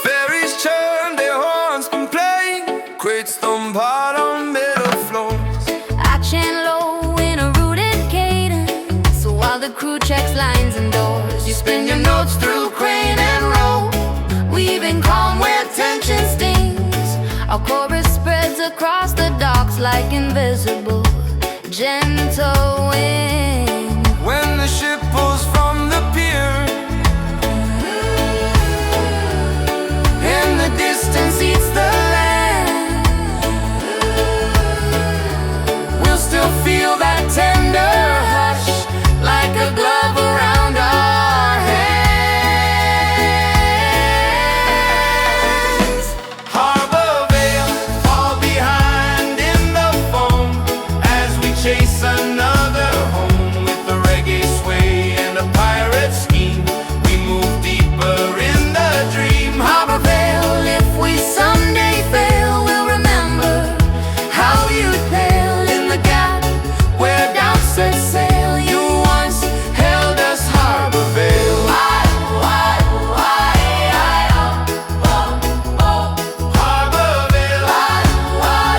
Ferries churn, their horns complain, crates thump hard on metal floors. Action low in a rooted cadence, so while the crew checks lines and doors, you spin your notes through crane and roll, weaving calm where tension stings. Our chorus spreads across the docks like invisible, gentle wind. When the ship pulls from the pier, in the distance eats the land, we'll still feel that tender hush, like a glove around our hands. harbor veil, fall behind in the foam as we chase another home. With the reggae sway and a pirate scheme, we move deeper in the dream. Harbor Vale, if we someday fail, we'll remember how you sailed in the gap where down set sail. You once held us, Harbor Vale. Harbor veil, harbor veil.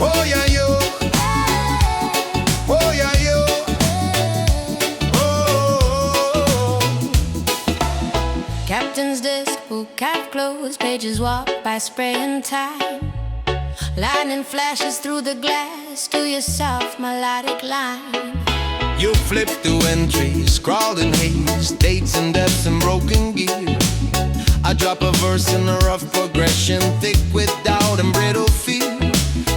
Oh yeah yo, oh yeah yo, oh. Captain's desk, book half closed, pages walk by spraying time. Lightning flashes through the glass to your soft melodic line. You flip through entries, scrawled in haze, dates and depths and broken gear. I drop a verse in a rough progression, thick with doubt and brittle fear.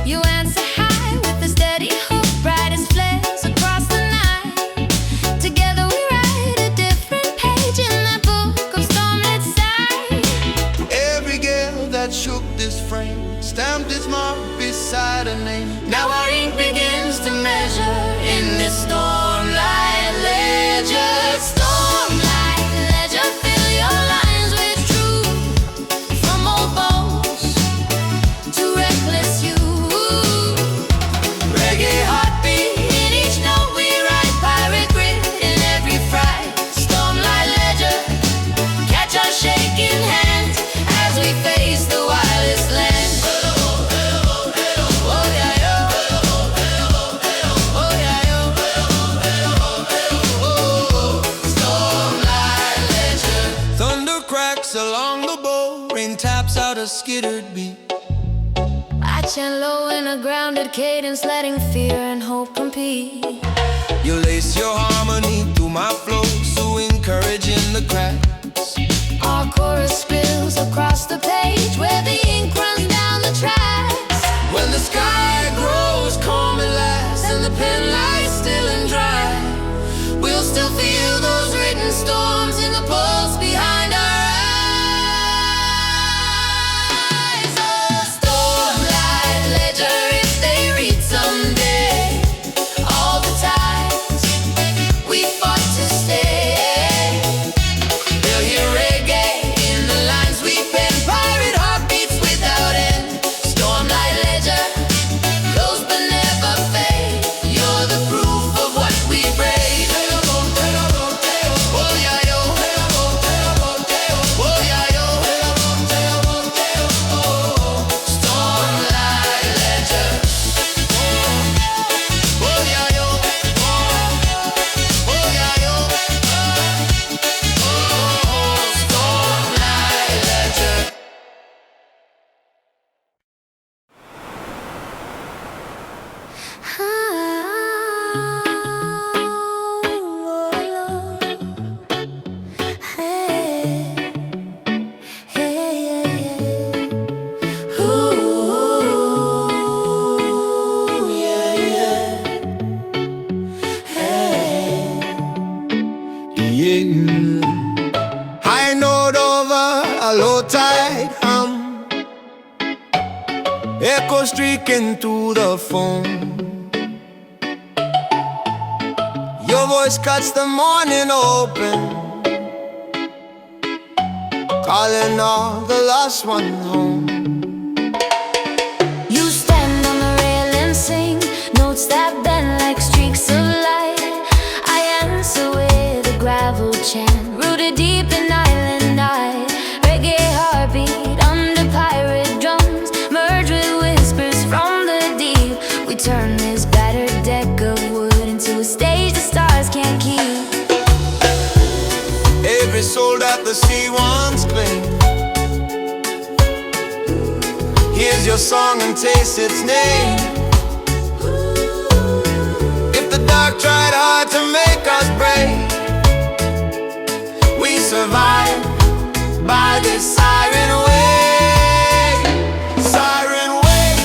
You answer high with a steady hook, bright as flares across the night. Together we write a different page in that book of stormlit sight. Every gale that shook this frame stamped its mark beside a name. Now our ink begins to measure in this stormlight ledger. Stormlight ledger, fill your lines with truth. From old bones to reckless youth. Reggae heartbeat in each note we write. Pirate grit in every fright. Stormlight ledger, catch our shaking hands as we face the wildest land. Oh yeah, yo. Oh yeah, yo. Stormlight ledger. Thunder cracks along the bow, rain taps out a skittered beat. I chant low in a grounded cadence, letting fear and hope compete. You lace your harmony through my flow, sewing courage in the cracks. Our chorus spills across the page where the ink runs down the tracks. When the sky grows calm at last and the pen lies still and dry, We'll still feel those written storms in the pulse behind our eyes. Oh, stormlight ledger, if they read someday all the times we fought to stay, they'll hear reggae in the lines we pen. Pirate heartbeats without end. Stormlight ledger, close but never fade. You're the proof of what we brave. Oh yeah, yo. Oh yeah, yo. Stormlight ledger. Oh yeah, yo. Oh yeah, yo. Stormlight ledger. Ooh. streaking through the phone. Your voice cuts the morning open, calling all the lost ones home. You stand on the rail and sing notes that bend like streaks of light. I answer with a gravel chant, rooted deep in island night. Reggae heartbeat under pirate drums, merge with whispers from the deep. We turn this battered deck of wood into a stage the stars can't keep. Every soul that the sea once claimed, here's your song and taste its name. If the dark tried hard to make us break, we survive by this siren wave. Siren wave,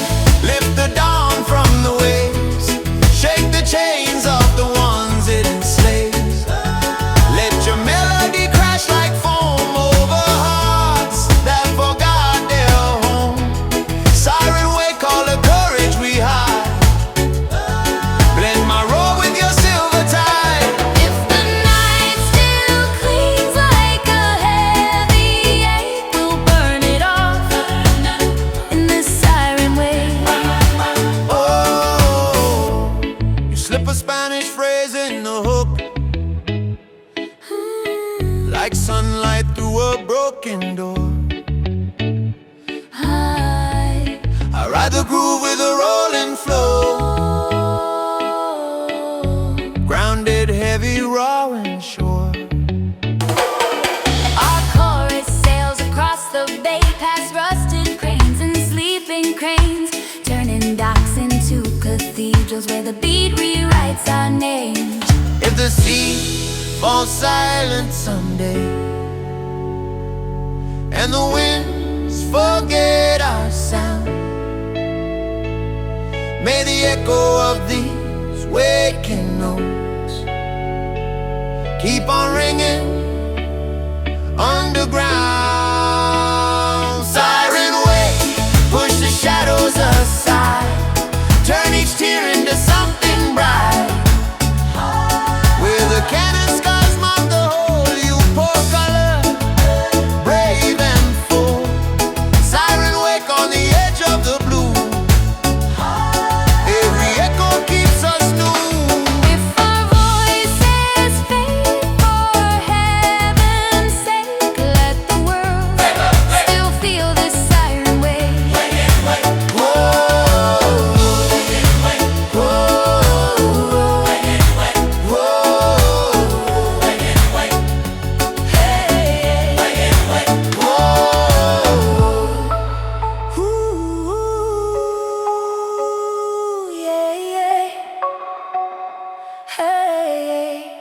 lift the dawn from the waves, shake the chains of the ones it enslaves. Let your melody crash like foam over hearts that forgot their home. Siren wave, call the courage we hide, blend my roar with your silver tide. If the night still clings like a heavy ache, we'll burn it off in this siren wave. Oh, you slip a Spanish phrase in the hook, like sunlight through a broken door. I ride the groove with a rolling flow, grounded, heavy, raw and sure. Our chorus sails across the bay, past rusted cranes and sleeping cranes, turning docks into cathedrals where the beat rewrites our names. If the sea falls silent someday, and the winds forget our sound, may the echo of these waking notes keep on ringing underground. Siren wave, push the shadows aside, turn each tear into something bright. Where the cannon scars mark the hole, you pour color, brave and full. Siren wake on the edge of the blue, every echo keeps us new. If our voices fade for heaven's sake, let the world still feel this siren wave. Whoa, whoa, Ooh, yeah, yeah. Hey.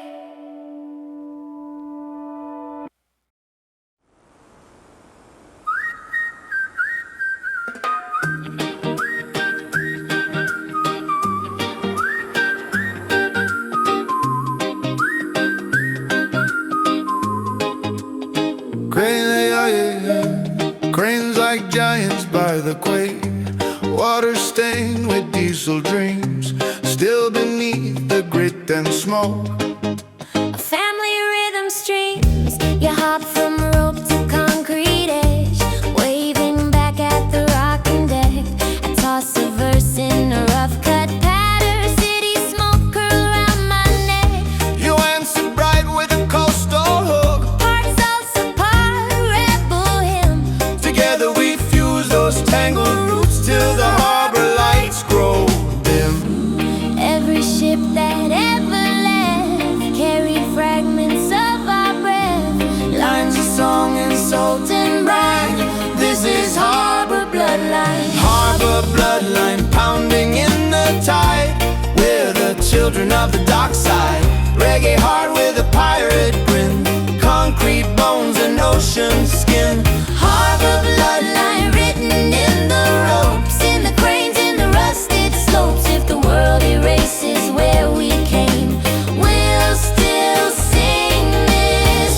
Cranes like giants by the quay, water stained with diesel dreams, still beneath the grit and smoke. Family rhythm streams, you hop from rope to concrete edge, waving back at the rocking deck. I toss a verse in a rough cut pattern, city smoke curl around my neck. you answer bright with a coastal hook. Part salsa, part rebel hymn. Together we fuse those tangled roots till the harbor lights grow dim. Every ship that ever left carried fragments of our breath, Lines of song and salt and brine. This is harbor bloodline. Harbor bloodline pounding in the tide. We're the children of the dockside. Reggae heart with a pirate grin. Concrete bones and ocean skin. harbor bloodline written in the ropes, in the cranes, in the rusted slopes. If the world erases where we came, we'll still sing this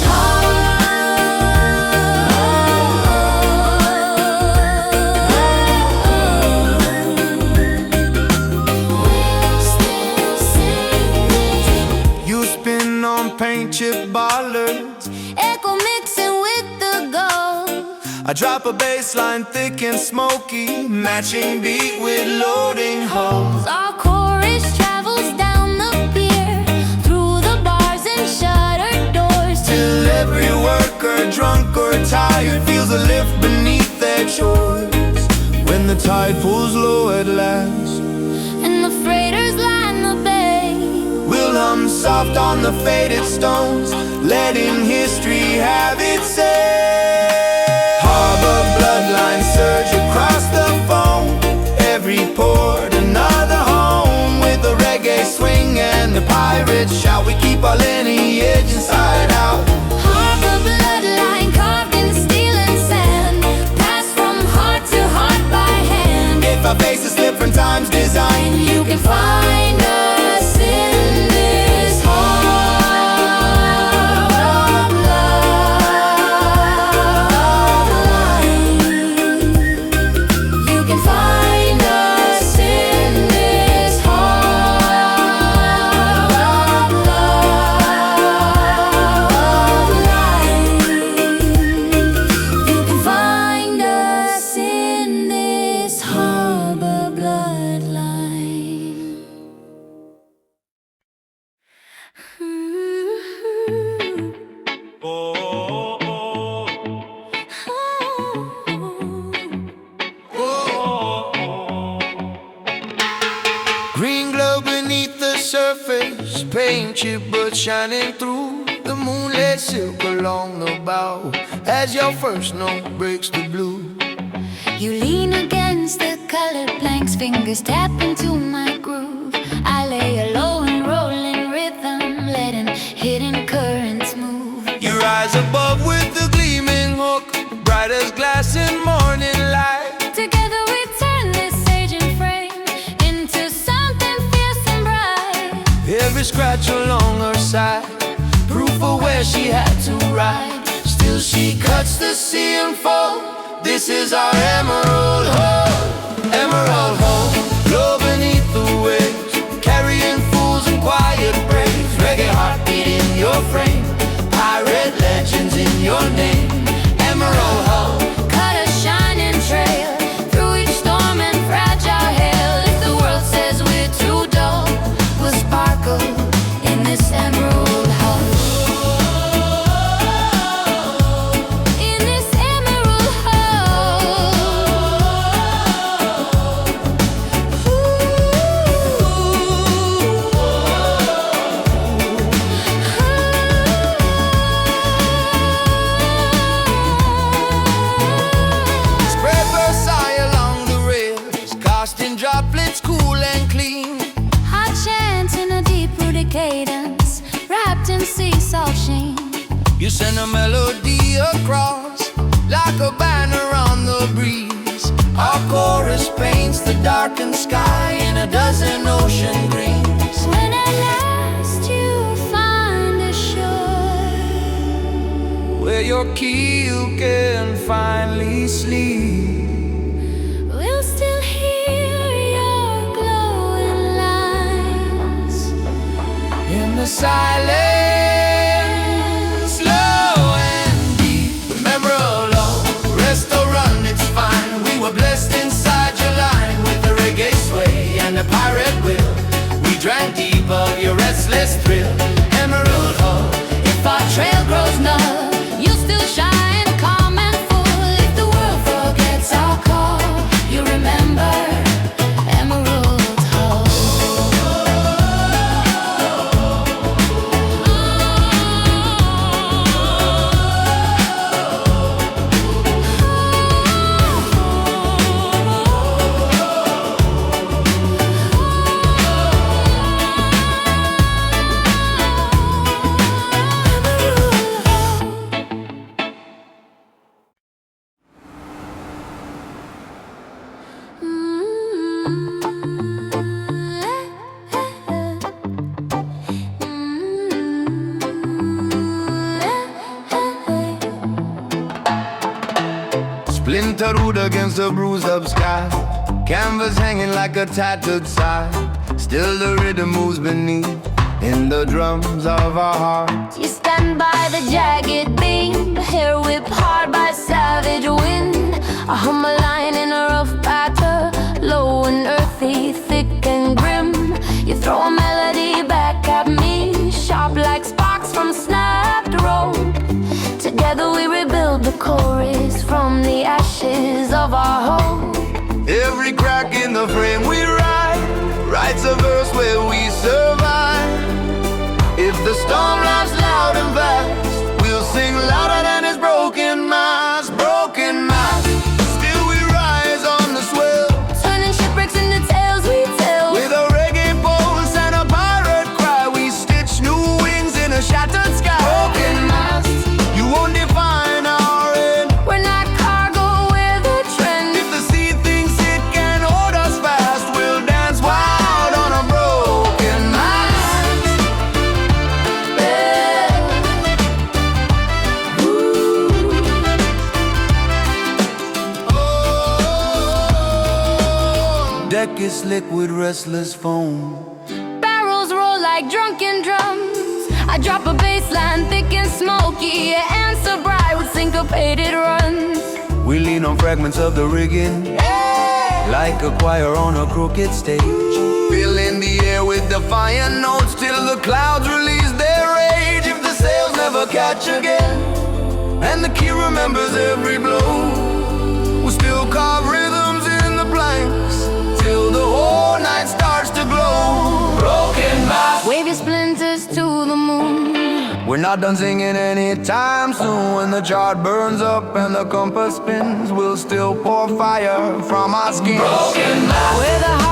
I drop a bass line thick and smoky, matching beat with loading holes. Our chorus travels down the pier, through the bars and shuttered doors, Till every worker, drunk or tired, feels a lift beneath their chores. When the tide pulls low at last, and the freighters line the bay, we'll hum soft on the faded stones, letting history have its say. Harbor bloodlines surge across the foam, every port another home. With the reggae swing and the pirates shout, we keep our lineage inside out. harbor bloodline carved in steel and sand, passed from heart to heart by hand. If our faces slip from time's design, You can find us in this harbor bloodline. You can find us in this harbor bloodline. You can find us in this harbor bloodline. green glow beneath the surface, paint chip but shining through. The moonlit silk along the bow, as your first note breaks the blue. You lean against the colored planks, fingers tap into my groove. I lay a low and rolling rhythm, letting hidden currents move. You rise above with the gleaming hook, bright as glass in morning light. Together we turn this aging frame into something fierce and bright. Every scratch along her side, proof of where she had to ride. Still she cuts the sea and fold. This is our emerald home, emerald home. Glow beneath the waves, carrying fools and quiet braves. Reggae heartbeat in your frame, pirate legends in your name. Emerald home, Cut a shining trail through each storm and fragile hail. If the world says we're too dull, we'll sparkle in this emerald home. In this emerald spread Versailles along the rails, casting droplets cool and clean. I chant in a deep-rooted cadence, wrapped in sea salt sheen. You send a melody across, like a banner on the breeze. Our chorus paints the darkened sky in a dozen ocean greens. When at last you find a shore, Where your keel can finally sleep. we'll still hear your glowing lines. In the silence, low and deep. Remember alone, rest or run, it's fine. We were blessed inside your line with the reggae sway and the pirate will. We drank deep of your restless thrill. Emerald Hall, If our trail grows null, you'll still shine calm and full. If the world forgets our call, you remember Emerald Hall. Splintered against the bruised up sky, canvas hanging like a tattooed sigh. Still the rhythm moves beneath, in the drums of our hearts. You stand by the jagged beam, hair whipped hard by savage wind. I hum a line in a rough batter, low and earthy, thick and grim. You throw a melody back at me, sharp like sparks from snapped rope. Together we rebuild the chorus from the ashes of our hope. Every crack in the frame we write writes a verse where we survive. If the storm laughs loud and fast, we'll sing louder than his broken mast, broken mast. Still we rise on the swell, Turning shipwrecks into tales we tell. with a reggae pulse and a pirate cry. We stitch new wings in a shattered sky. Broken mast, you won't define our end. We're not cargo, we're the trend. If the sea thinks it can hold us fast, we'll dance wild on a broken mast. Deck is slick with restless foam. Barrels roll like drunken drums. I drop a bass line thick and smoky. You answer bright with syncopated runs. We lean on fragments of the rigging, like a choir on a crooked stage. Filling the air with defiant notes till the clouds release their rage. If the sails never catch again, and the key remembers every blow, we'll still carve rhythms in the planks till the whole night starts to glow. Broken mast, Wave your splinters to the moon. we're not done singing anytime soon. When the chart burns up and the compass spins, we'll still pour fire from our skins. Broken mast, We're the